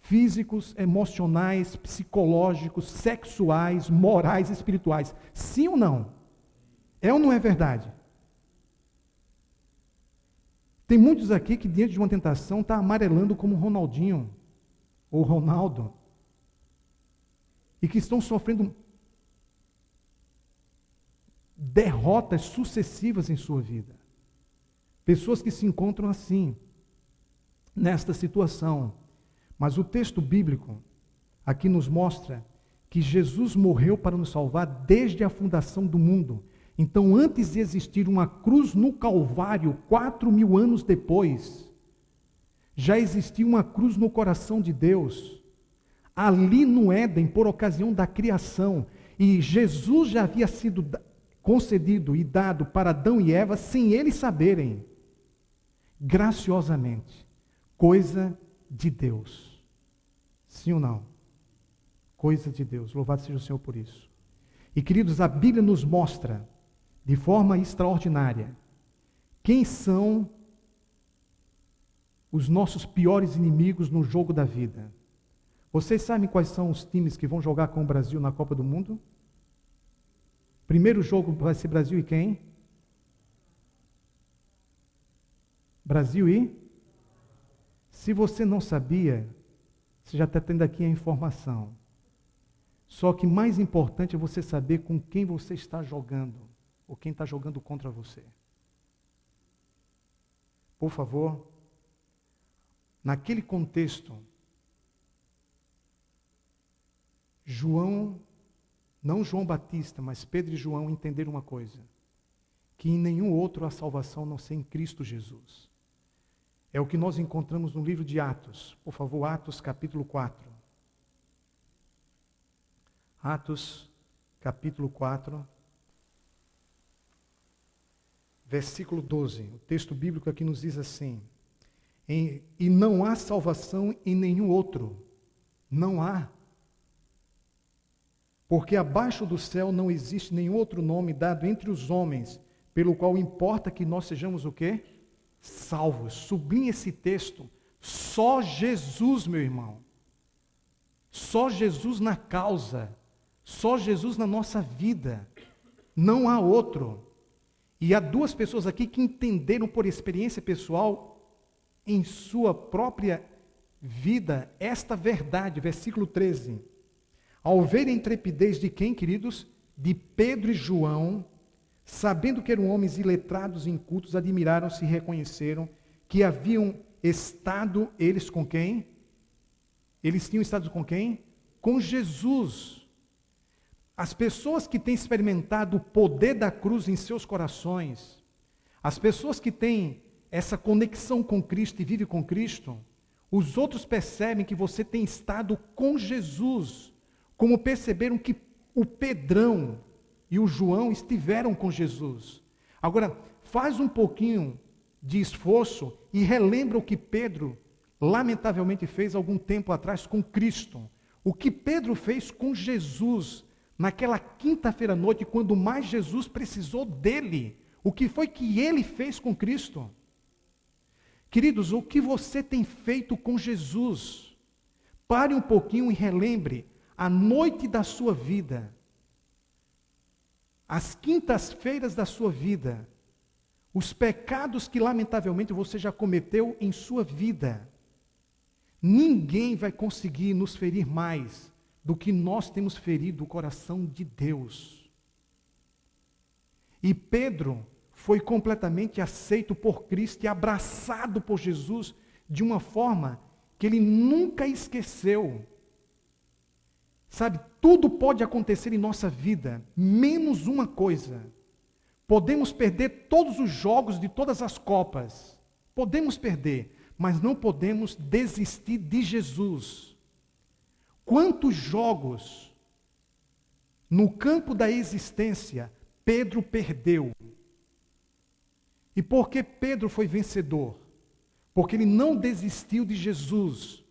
S6: físicos, emocionais, psicológicos, sexuais, morais, espirituais. Sim ou não? É ou não é verdade? Tem muitos aqui que diante de uma tentação está amarelando como Ronaldinho ou Ronaldo e que estão sofrendo derrotas sucessivas em sua vida. Pessoas que se encontram assim, nesta situação. Mas o texto bíblico aqui nos mostra que Jesus morreu para nos salvar desde a fundação do mundo. Então, antes de existir uma cruz no Calvário, 4.000 anos depois, já existia uma cruz no coração de Deus, ali no Éden, por ocasião da criação. E Jesus já havia sido concedido e dado para Adão e Eva, sem eles saberem, graciosamente, coisa de Deus. Sim ou não? Coisa de Deus. Louvado seja o Senhor por isso. E queridos, a Bíblia nos mostra, de forma extraordinária, quem são os nossos piores inimigos no jogo da vida. Vocês sabem quais são os times que vão jogar com o Brasil na Copa do Mundo? Primeiro jogo vai ser Brasil e quem? Brasil e? Se você não sabia, você já está tendo aqui a informação. Só que mais importante é você saber com quem você está jogando, ou quem está jogando contra você. Por favor, naquele contexto, não João Batista, mas Pedro e João entenderam uma coisa, que em nenhum outro há salvação não ser em Cristo Jesus. É o que nós encontramos no livro de Atos. Por favor, Atos capítulo 4. Atos capítulo 4, versículo 12. O texto bíblico aqui nos diz assim: e não há salvação em nenhum outro. Não há. Porque abaixo do céu não existe nenhum outro nome dado entre os homens, pelo qual importa que nós sejamos o quê? Salvos. Sublinhe esse texto. Só Jesus, meu irmão. Só Jesus na causa. Só Jesus na nossa vida. Não há outro. E há duas pessoas aqui que entenderam por experiência pessoal, em sua própria vida, esta verdade. Versículo 13. Ao ver a intrepidez de quem, queridos? De Pedro e João, sabendo que eram homens iletrados e incultos, admiraram-se e reconheceram que haviam estado eles com quem? Eles tinham estado com quem? Com Jesus. As pessoas que têm experimentado o poder da cruz em seus corações, as pessoas que têm essa conexão com Cristo e vivem com Cristo, os outros percebem que você tem estado com Jesus, como perceberam que o Pedrão e o João estiveram com Jesus. Agora, faz um pouquinho de esforço e relembra o que Pedro, lamentavelmente, fez algum tempo atrás com Cristo. O que Pedro fez com Jesus, naquela quinta-feira à noite, quando mais Jesus precisou dele. O que foi que ele fez com Cristo? Queridos, o que você tem feito com Jesus? Pare um pouquinho e relembre a noite da sua vida, as quintas-feiras da sua vida, os pecados que lamentavelmente você já cometeu em sua vida. Ninguém vai conseguir nos ferir mais do que nós temos ferido o coração de Deus. E Pedro foi completamente aceito por Cristo e abraçado por Jesus de uma forma que ele nunca esqueceu. Sabe, tudo pode acontecer em nossa vida, menos uma coisa. Podemos perder todos os jogos de todas as copas. Podemos perder, mas não podemos desistir de Jesus. Quantos jogos no campo da existência Pedro perdeu? E por que Pedro foi vencedor? Porque ele não desistiu de Jesus.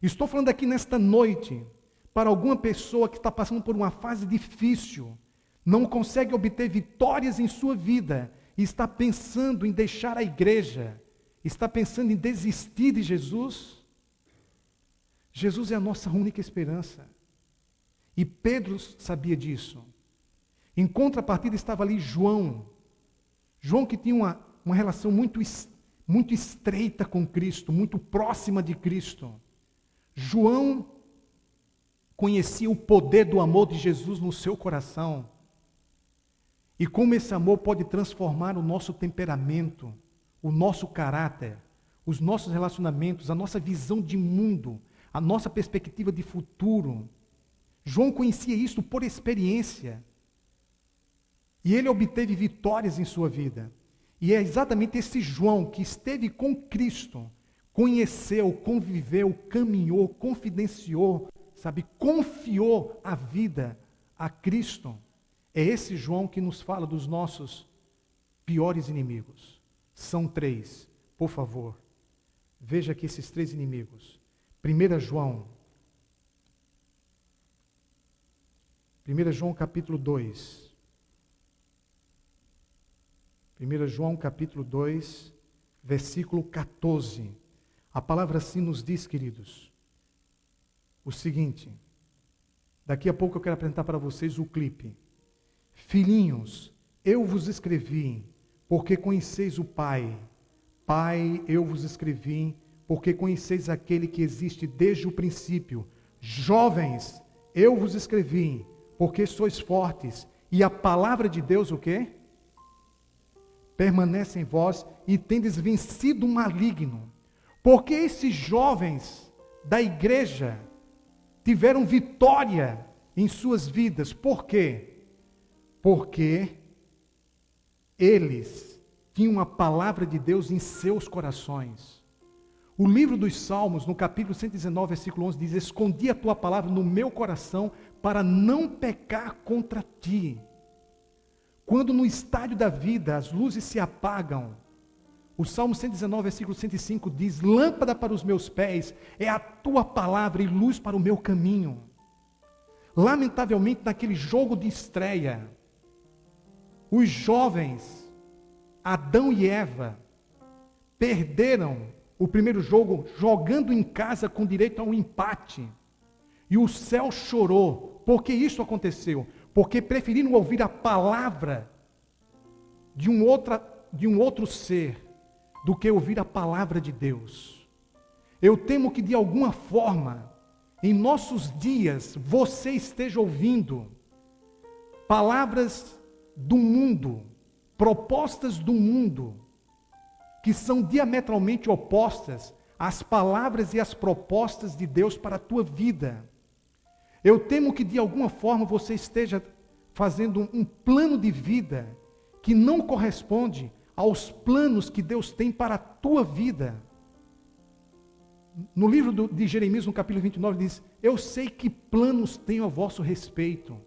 S6: Estou falando aqui nesta noite para alguma pessoa que está passando por uma fase difícil, não consegue obter vitórias em sua vida e está pensando em deixar a igreja, está pensando em desistir de Jesus, Jesus é a nossa única esperança. E Pedro sabia disso. Em contrapartida estava ali João. João que tinha uma relação muito estreita com Cristo, muito próxima de Cristo. João conhecia o poder do amor de Jesus no seu coração. E como esse amor pode transformar o nosso temperamento, o nosso caráter, os nossos relacionamentos, a nossa visão de mundo, a nossa perspectiva de futuro. João conhecia isso por experiência. E ele obteve vitórias em sua vida. E é exatamente esse João que esteve com Cristo, conheceu, conviveu, caminhou, confidenciou, confiou a vida a Cristo. É esse João que nos fala dos nossos piores inimigos. São 3, por favor. Veja aqui esses 3 inimigos. 1 João capítulo 2. 1 João capítulo 2, versículo 14. A palavra assim nos diz, queridos, o seguinte. Daqui a pouco eu quero apresentar para vocês o clipe. Filhinhos, eu vos escrevi, porque conheceis o Pai. Pai, eu vos escrevi, porque conheceis aquele que existe desde o princípio. Jovens, eu vos escrevi, porque sois fortes, e a palavra de Deus, o quê? Permanece em vós, e tendes vencido o maligno. Porque esses jovens da igreja tiveram vitória em suas vidas. Por quê? Porque eles tinham a palavra de Deus em seus corações. O livro dos Salmos, no capítulo 119, versículo 11, diz: escondi a tua palavra no meu coração para não pecar contra ti. Quando no estádio da vida as luzes se apagam, o Salmo 119, versículo 105 diz: lâmpada para os meus pés é a tua palavra e luz para o meu caminho. Lamentavelmente, naquele jogo de estreia, os jovens, Adão e Eva, perderam o primeiro jogo jogando em casa com direito a um empate. E o céu chorou. Por que isso aconteceu? Porque preferiram ouvir a palavra de um outro ser do que ouvir a palavra de Deus. Eu temo que de alguma forma, em nossos dias, você esteja ouvindo palavras do mundo, propostas do mundo, que são diametralmente opostas às palavras e às propostas de Deus para a tua vida. Eu temo que de alguma forma você esteja fazendo um plano de vida que não corresponde aos planos que Deus tem para a tua vida. No livro de Jeremias, no capítulo 29, diz: eu sei que planos tenho a vosso respeito,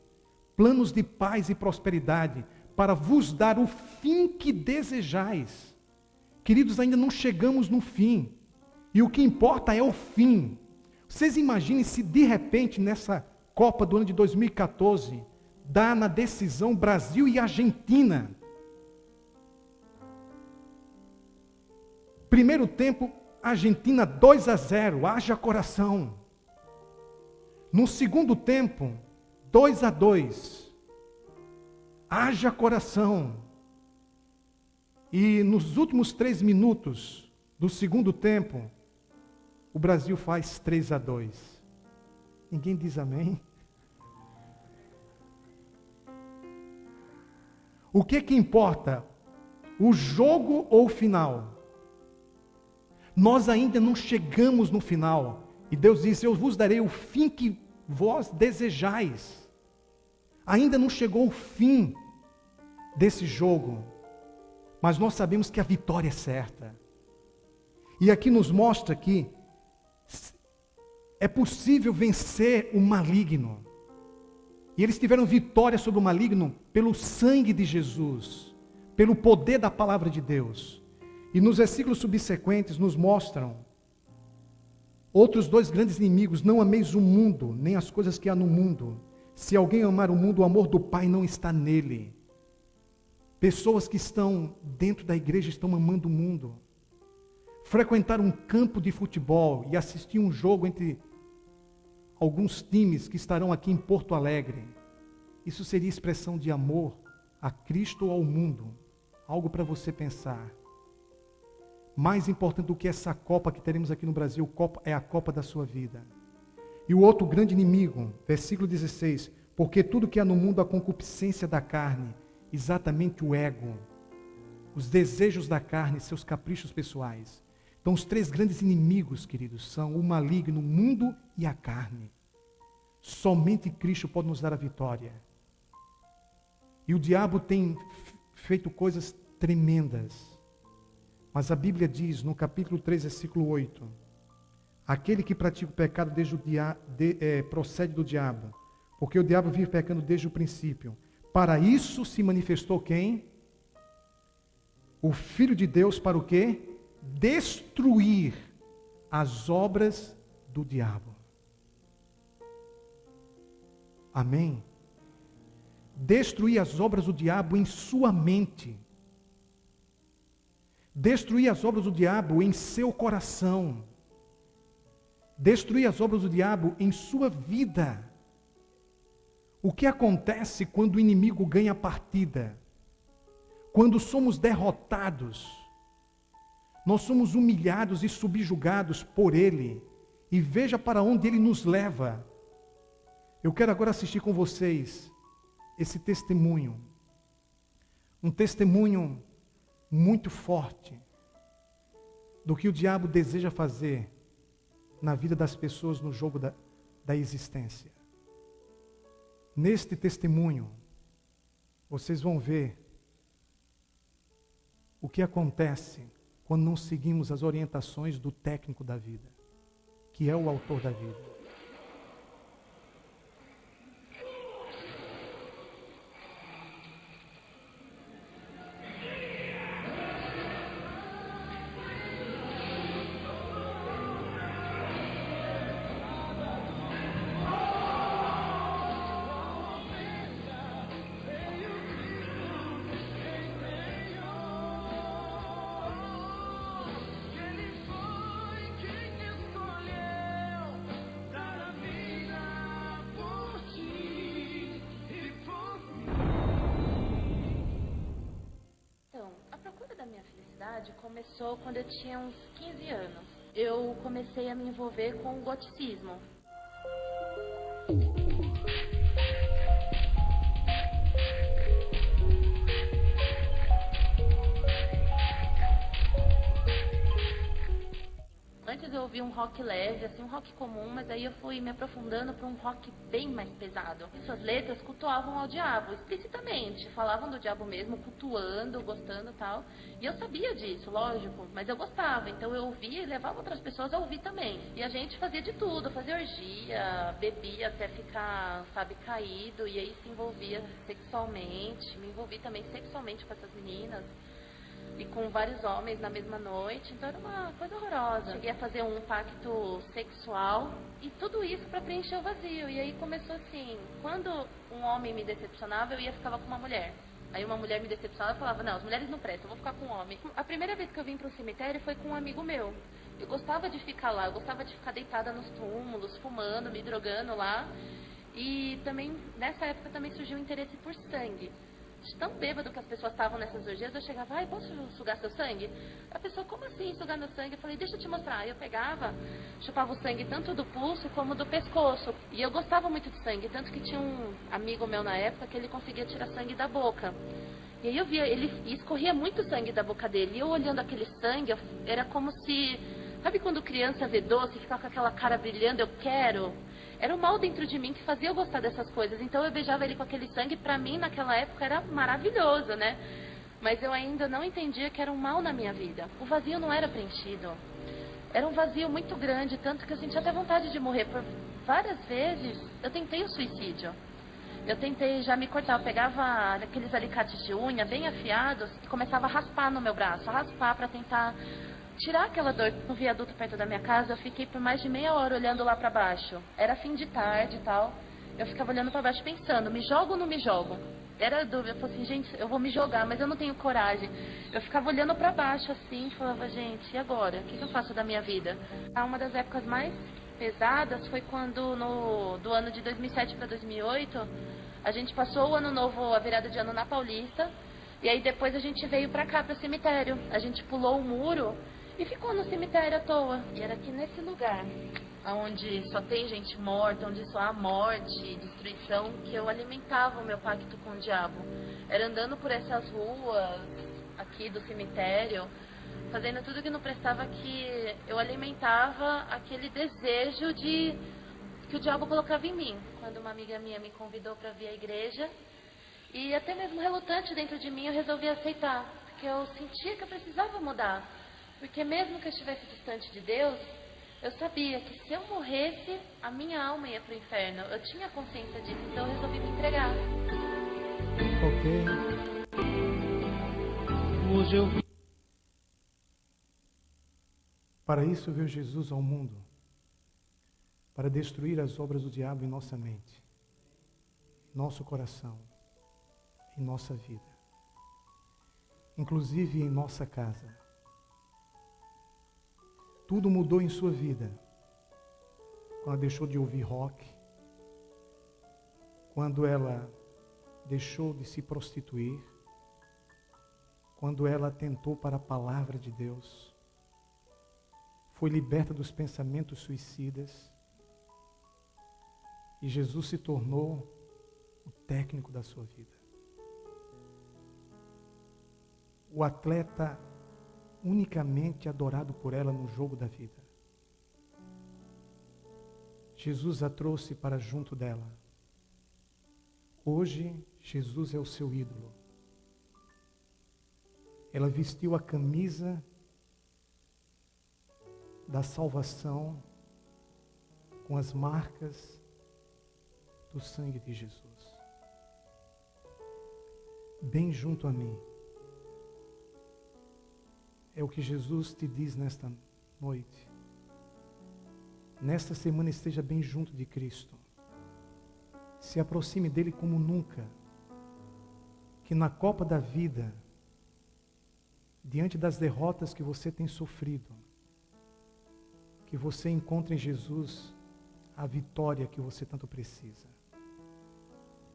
S6: planos de paz e prosperidade, para vos dar o fim que desejais. Queridos, ainda não chegamos no fim, e o que importa é o fim. Vocês imaginem se de repente nessa Copa do ano de 2014, dá na decisão Brasil e Argentina. Primeiro tempo, Argentina 2-0, haja coração. No segundo tempo, 2-2, haja coração. E nos últimos 3 minutos do segundo tempo, o Brasil faz 3-2. Ninguém diz amém? O que importa? O jogo ou o final? Nós ainda não chegamos no final. E Deus diz: eu vos darei o fim que vós desejais. Ainda não chegou o fim desse jogo. Mas nós sabemos que a vitória é certa. E aqui nos mostra que é possível vencer o maligno. E eles tiveram vitória sobre o maligno pelo sangue de Jesus, pelo poder da palavra de Deus. E nos versículos subsequentes nos mostram outros 2 grandes inimigos: não ameis o mundo, nem as coisas que há no mundo. Se alguém amar o mundo, o amor do Pai não está nele. Pessoas que estão dentro da igreja estão amando o mundo. Frequentar um campo de futebol e assistir um jogo entre alguns times que estarão aqui em Porto Alegre, isso seria expressão de amor a Cristo ou ao mundo? Algo para você pensar. Mais importante do que essa Copa que teremos aqui no Brasil, é a Copa da sua vida. E o outro grande inimigo, versículo 16, porque tudo que há no mundo, a concupiscência da carne, exatamente o ego, os desejos da carne, seus caprichos pessoais. Então os três grandes inimigos, queridos, são o maligno, o mundo e a carne. Somente Cristo pode nos dar a vitória. E o diabo tem feito coisas tremendas. Mas a Bíblia diz, no capítulo 3, versículo 8, aquele que pratica o pecado procede do diabo, porque o diabo vive pecando desde o princípio. Para isso se manifestou quem? O Filho de Deus para o quê? Destruir as obras do diabo. Amém? Destruir as obras do diabo em sua mente. Destruir as obras do diabo em seu coração. Destruir as obras do diabo em sua vida. O que acontece quando o inimigo ganha a partida? Quando somos derrotados, nós somos humilhados e subjugados por ele, e veja para onde ele nos leva. Eu quero agora assistir com vocês esse testemunho, um testemunho muito forte do que o diabo deseja fazer na vida das pessoas no jogo da existência. Neste testemunho, vocês vão ver o que acontece quando não seguimos as orientações do técnico da vida, que é o autor da vida.
S7: Começou quando eu tinha uns 15 anos. Eu comecei a me envolver com o goticismo. Antes eu ouvia um rock leve, assim, um rock comum, mas aí eu fui me aprofundando para um rock bem mais pesado. Essas letras cultuavam ao diabo, explicitamente, falavam do diabo mesmo, cultuando, gostando e tal. E eu sabia disso, lógico, mas eu gostava, então eu ouvia e levava outras pessoas a ouvir também. E a gente fazia de tudo, fazia orgia, bebia até ficar, sabe, caído, e aí se envolvia sexualmente, me envolvi também sexualmente com essas meninas. E com vários homens na mesma noite, então era uma coisa horrorosa. Cheguei a fazer um pacto sexual e tudo isso para preencher o vazio. E aí começou assim, quando um homem me decepcionava, eu ia ficar com uma mulher. Aí uma mulher me decepcionava e falava, não, as mulheres não prestam, eu vou ficar com um homem. A primeira vez que eu vim para o cemitério foi com um amigo meu. Eu gostava de ficar lá, eu gostava de ficar deitada nos túmulos, fumando, me drogando lá. E também, nessa época também surgiu o interesse por sangue. De tão bêbado que as pessoas estavam nessas orgias, eu chegava, ai, posso sugar seu sangue? A pessoa, como assim sugar meu sangue? Eu falei, deixa eu te mostrar. Aí eu pegava, chupava o sangue tanto do pulso como do pescoço. E eu gostava muito de sangue, tanto que tinha um amigo meu na época que ele conseguia tirar sangue da boca. E aí eu via, ele escorria muito sangue da boca dele. E eu olhando aquele sangue, era como se, sabe quando criança vê doce e fica com aquela cara brilhando, eu quero? Era o mal dentro de mim que fazia eu gostar dessas coisas. Então eu beijava ele com aquele sangue, pra mim naquela época era maravilhoso, né? Mas eu ainda não entendia que era um mal na minha vida. O vazio não era preenchido. Era um vazio muito grande, tanto que eu sentia até vontade de morrer. Por várias vezes eu tentei o suicídio. Eu tentei já me cortar, eu pegava aqueles alicates de unha bem afiados e começava a raspar no meu braço, a raspar pra tentar tirar aquela dor. No viaduto perto da minha casa, eu fiquei por mais de meia hora olhando lá pra baixo. Era fim de tarde e tal. eu ficava olhando para baixo pensando, me jogo ou não me jogo? Era a dúvida, eu falei assim, gente, eu vou me jogar, mas eu não tenho coragem. Eu ficava olhando para baixo assim, falava, gente, e agora? O que eu faço da minha vida? Uma das épocas mais pesadas foi quando, do ano de 2007 para 2008, a gente passou o ano novo, a virada de ano na Paulista, e aí depois a gente veio para cá, para o cemitério. A gente pulou o muro e ficou no cemitério à toa. E era aqui nesse lugar, onde só tem gente morta, onde só há morte e destruição, que eu alimentava o meu pacto com o diabo. Era andando por essas ruas aqui do cemitério, fazendo tudo que não prestava, que eu alimentava aquele desejo que o diabo colocava em mim. Quando uma amiga minha me convidou para vir à igreja, e até mesmo relutante dentro de mim, eu resolvi aceitar, porque eu sentia que eu precisava mudar. Porque mesmo que eu estivesse distante de Deus, eu sabia que se eu morresse, a minha alma ia para o inferno. Eu tinha consciência disso, então eu resolvi me entregar.
S6: Ok.
S1: Hoje eu vi.
S6: Para isso veio Jesus ao mundo, para destruir as obras do diabo em nossa mente, nosso coração, em nossa vida, inclusive em nossa casa. Tudo mudou em sua vida quando ela deixou de ouvir rock, quando ela deixou de se prostituir, quando ela atentou para a palavra de Deus, foi liberta dos pensamentos suicidas, e Jesus se tornou o técnico da sua vida. O atleta unicamente adorado por ela no jogo da vida. Jesus a trouxe para junto dela. Hoje, Jesus é o seu ídolo. Ela vestiu a camisa da salvação com as marcas do sangue de Jesus. Bem junto a mim. É o que Jesus te diz nesta noite. Nesta semana esteja bem junto de Cristo. Se aproxime dele como nunca. Que na copa da vida, diante das derrotas que você tem sofrido, que você encontre em Jesus a vitória que você tanto precisa.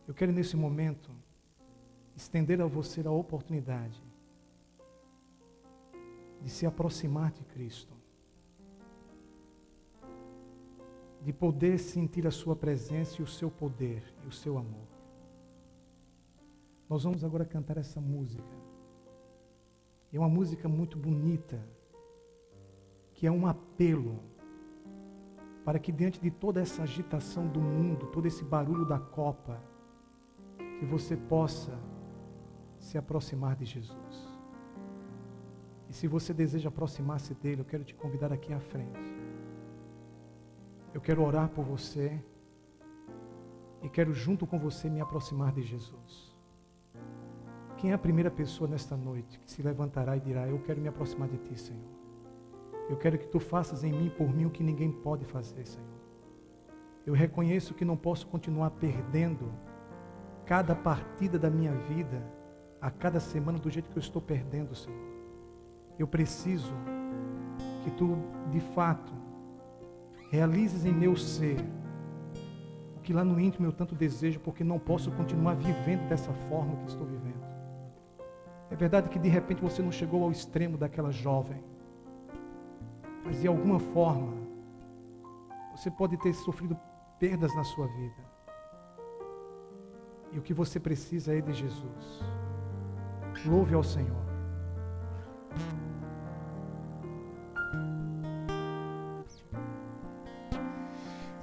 S6: Eu quero nesse momento estender a você a oportunidade de se aproximar de Cristo, de poder sentir a sua presença e o seu poder e o seu amor. Nós vamos agora cantar essa música. É uma música muito bonita, que é um apelo para que diante de toda essa agitação do mundo, todo esse barulho da copa, que você possa se aproximar de Jesus. E se você deseja aproximar-se dele, eu quero te convidar aqui à frente. Eu quero orar por você e quero junto com você me aproximar de Jesus. Quem é a primeira pessoa nesta noite que se levantará e dirá: eu quero me aproximar de ti, Senhor. Eu quero que tu faças em mim, por mim, o que ninguém pode fazer, Senhor. Eu reconheço que não posso continuar perdendo cada partida da minha vida, a cada semana, do jeito que eu estou perdendo, Senhor. Eu preciso que tu, de fato, realizes em meu ser o que lá no íntimo eu tanto desejo, porque não posso continuar vivendo dessa forma que estou vivendo. É verdade que de repente você não chegou ao extremo daquela jovem, mas de alguma forma você pode ter sofrido perdas na sua vida. E o que você precisa é de Jesus. Louve ao Senhor.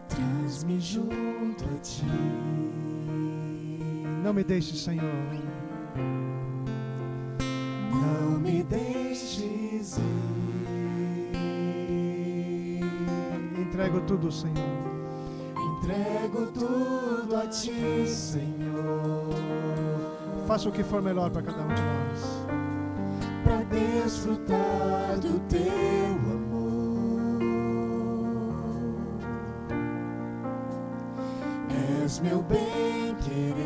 S4: Traz-me junto a ti.
S3: Não me deixes, Senhor.
S4: Não me deixes ir.
S3: Entrego tudo, Senhor.
S4: Entrego tudo a ti, Senhor.
S3: Faça o que for melhor para cada um de nós.
S4: Para desfrutar do teu amor. É És meu bem-querer.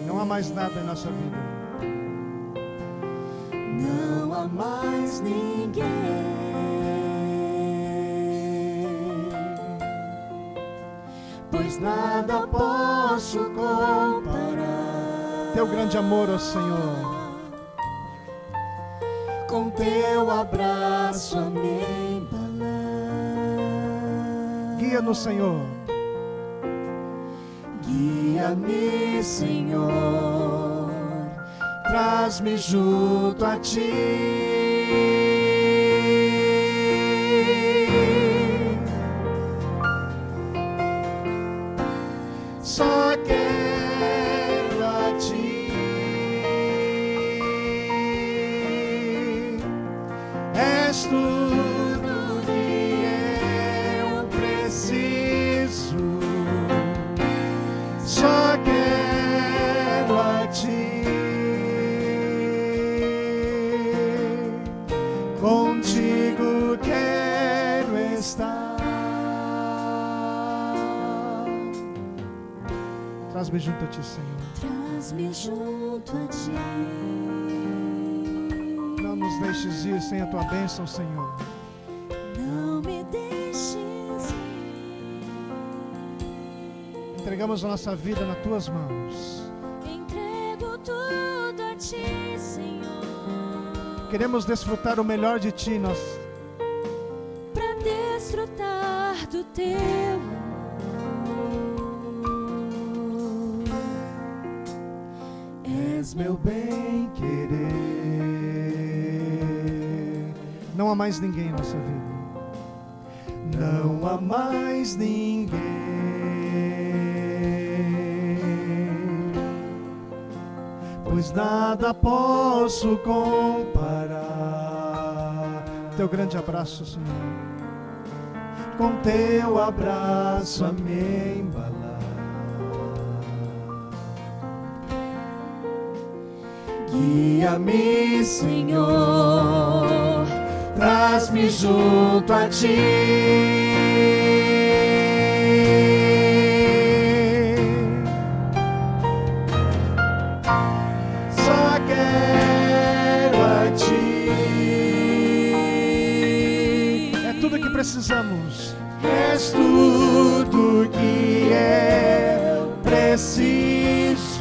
S3: Não há mais nada em nossa vida.
S4: Não há mais ninguém, pois nada posso comparar.
S3: Teu grande amor, ó Senhor,
S4: com teu abraço a me embalar.
S3: guia-nos, Senhor.
S4: Guia-me, Senhor, traz-me junto a ti. Só quero a ti. És tudo que eu preciso. Só quero a ti. Contigo quero estar.
S3: Traz-me junto a ti, Senhor.
S4: Traz-me junto a ti.
S3: Não nos deixes ir sem a tua bênção, Senhor.
S4: Não me deixes ir.
S3: Entregamos a nossa vida nas tuas mãos.
S4: Entrego tudo a ti, Senhor.
S3: Queremos desfrutar o melhor de ti, nós.
S4: Pra desfrutar do teu amor. És meu bem-querer.
S3: Não há mais ninguém em nossa vida.
S4: Não há mais ninguém, pois nada posso comparar.
S3: Teu grande abraço, Senhor.
S4: Com teu abraço a me embalar. Guia-me, Senhor, traz-me junto a ti. Só quero a ti.
S3: É tudo que precisamos.
S4: És tudo que eu preciso.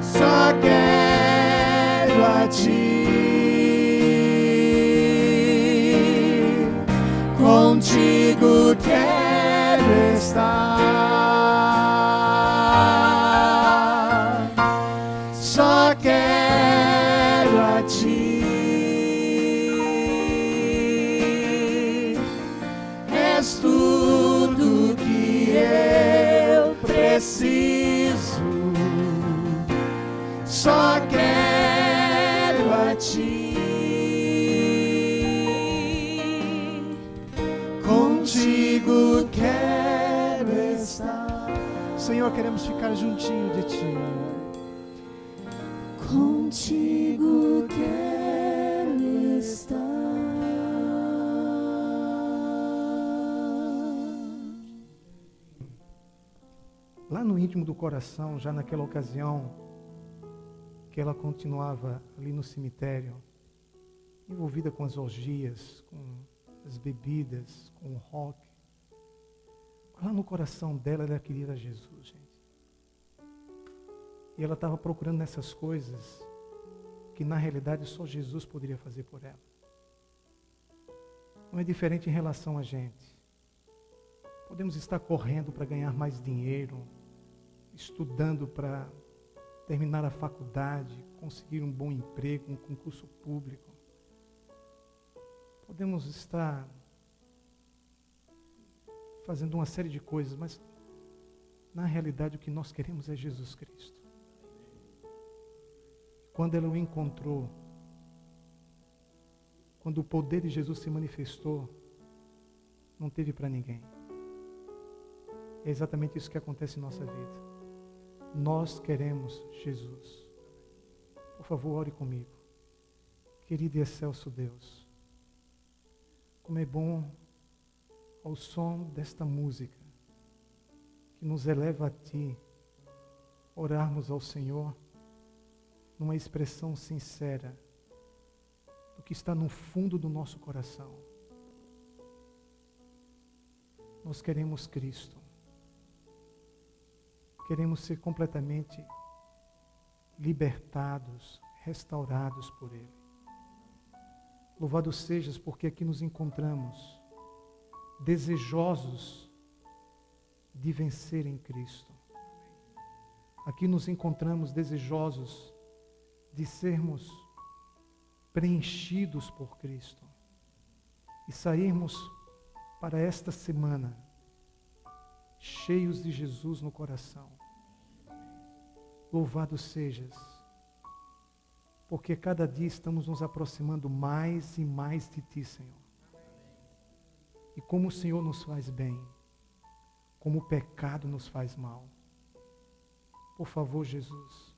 S4: Só quero a ti. Contigo quero estar. Só quero a ti. És tudo que eu preciso. Só quero a ti. Contigo quero estar.
S3: Senhor, queremos ficar juntinho de ti.
S4: Contigo quero estar.
S6: Lá no íntimo do coração, já naquela ocasião que ela continuava ali no cemitério, envolvida com as orgias, com as bebidas, com o rock. Lá no coração dela, ela queria Jesus, gente. E ela estava procurando nessas coisas que na realidade só Jesus poderia fazer por ela. Não é diferente em relação a gente. Podemos estar correndo para ganhar mais dinheiro, estudando para terminar a faculdade, conseguir um bom emprego, um concurso público. Podemos estar fazendo uma série de coisas, mas na realidade o que nós queremos é Jesus Cristo. Quando ela o encontrou, quando o poder de Jesus se manifestou, não teve para ninguém. É exatamente isso que acontece em nossa vida. Nós queremos Jesus. Por favor, ore comigo. Querido e excelso Deus, como é bom ao som desta música, que nos eleva a Ti, orarmos ao Senhor numa expressão sincera do que está no fundo do nosso coração. Nós queremos Cristo. Queremos ser completamente libertados, restaurados por Ele. Louvado sejas, porque aqui nos encontramos desejosos de vencer em Cristo. Aqui nos encontramos desejosos de sermos preenchidos por Cristo e sairmos para esta semana cheios de Jesus no coração. Louvado sejas, porque cada dia estamos nos aproximando mais e mais de Ti, Senhor. E como o Senhor nos faz bem, como o pecado nos faz mal. Por favor, Jesus,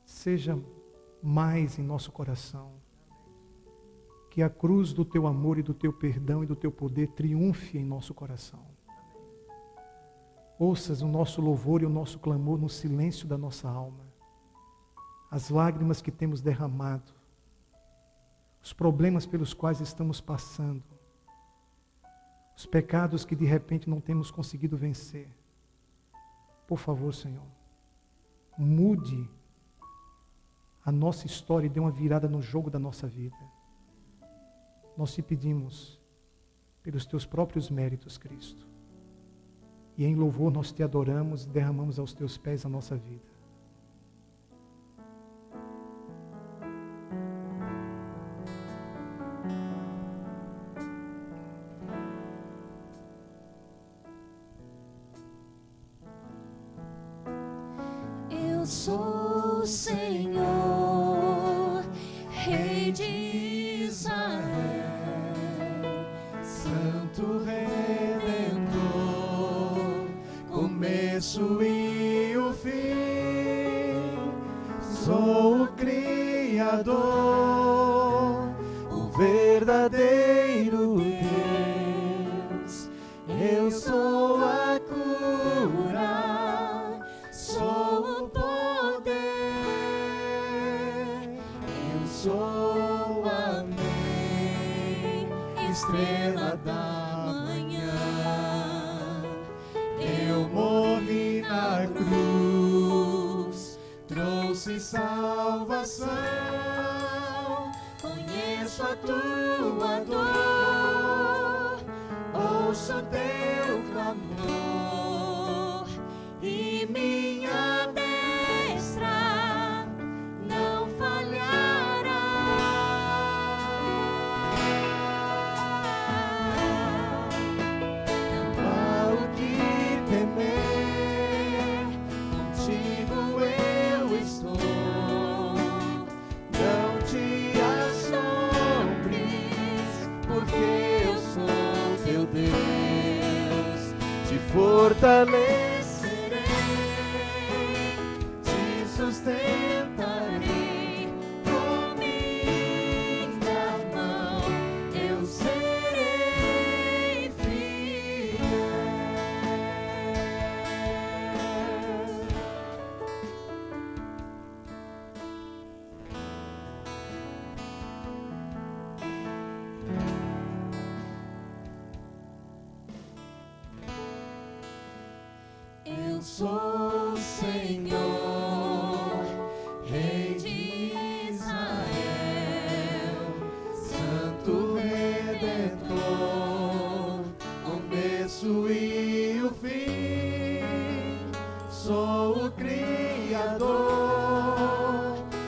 S6: seja mais em nosso coração. Que a cruz do Teu amor e do Teu perdão e do Teu poder triunfe em nosso coração. Ouças o nosso louvor e o nosso clamor no silêncio da nossa alma. As lágrimas que temos derramado. Os problemas pelos quais estamos passando. Os pecados que de repente não temos conseguido vencer. Por favor, Senhor, mude a nossa história e dê uma virada no jogo da nossa vida. Nós te pedimos, pelos Teus próprios méritos, Cristo. E em louvor nós te adoramos e derramamos aos Teus pés a nossa vida.
S4: Eu sou o Senhor, Rei de Israel, Santo Redentor, começo e o fim. Sou o Criador, o verdadeiro Deus. Eu sou a cura, sou o poder. Eu sou a Amém, estrela da manhã. Eu morri na cruz, trouxe salvação. Conheço a tua dor, ouço teu clamor, e minha destra não falhará. Não há o que temer, contigo eu estou. Não te assombres, porque eu sou teu Deus. Te fortalecerei, te sustentarei com minha mão. Eu serei fiel. Eu sou o Senhor, Rei de Israel, Santo Redentor, começo e o fim. Sou o Criador,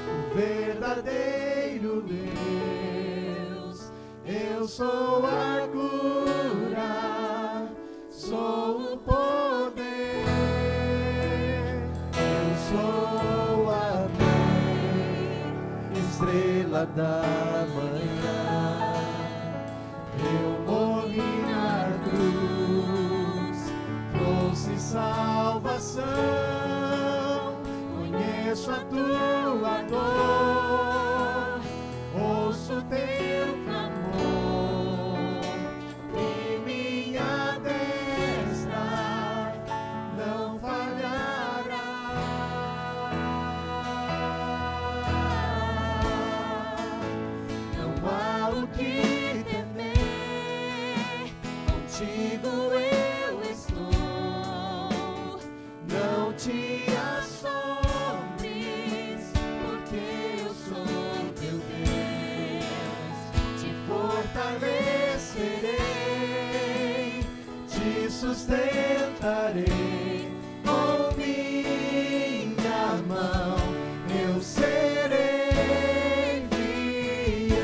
S4: o verdadeiro Deus. Eu sou a cura, sou o poder. Eu sou a Amém, estrela da manhã. Eu morri na cruz, trouxe salvação. Conheço a tua dor, ouço teu clamor, e sustentarei com minha mão, eu serei fiel.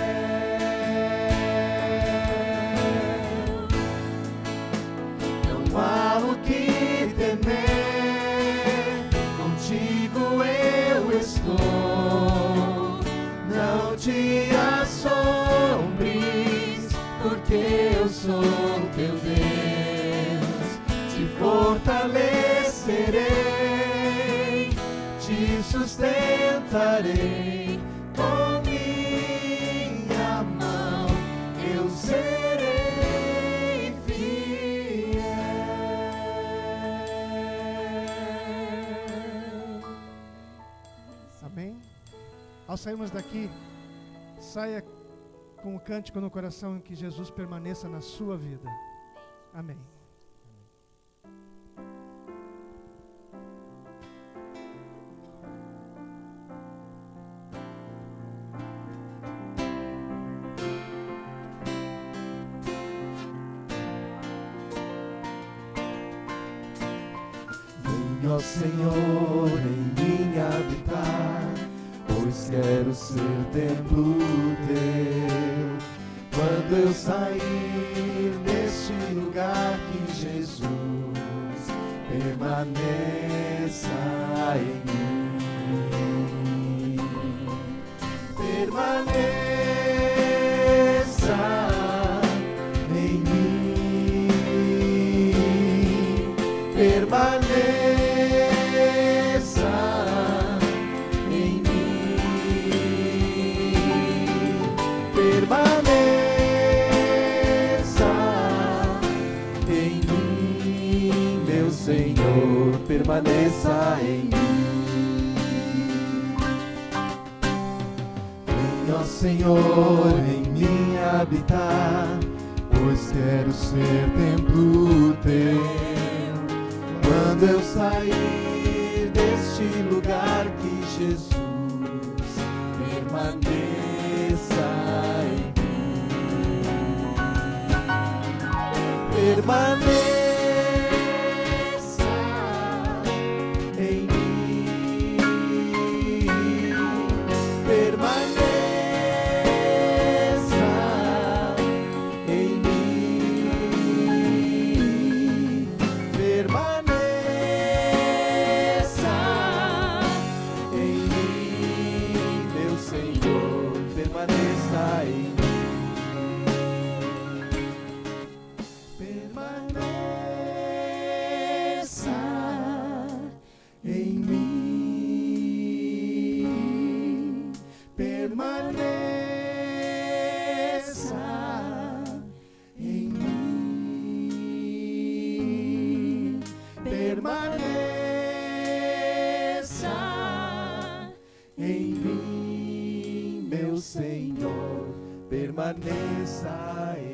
S4: Não há o que temer, contigo eu estou. Não te assombres, porque eu sou teu Deus. Te fortalecerei, te sustentarei com minha mão, eu serei fiel.
S3: Amém? Ao sairmos daqui, saia com o cântico no coração, que Jesus permaneça na sua vida. Amém.
S4: Vem, ó Senhor, em mim habitar, pois quero ser templo teu. Quando eu sair deste lugar, que Jesus permaneça em mim. Permaneça em mim. Permaneça em mim. Permaneça em mim, meu Senhor, permaneça em mim. Vem, ó Senhor, em mim habitar, pois quero ser templo teu. Quando eu sair deste lugar, que Jesus permaneça em mim. Permaneça em mim. Permaneça em mim. Permaneça em mim, meu Senhor, permaneça em mim. Permaneça em mim. Permaneça em mim. Permaneça em mim, meu Senhor, permaneça em mim.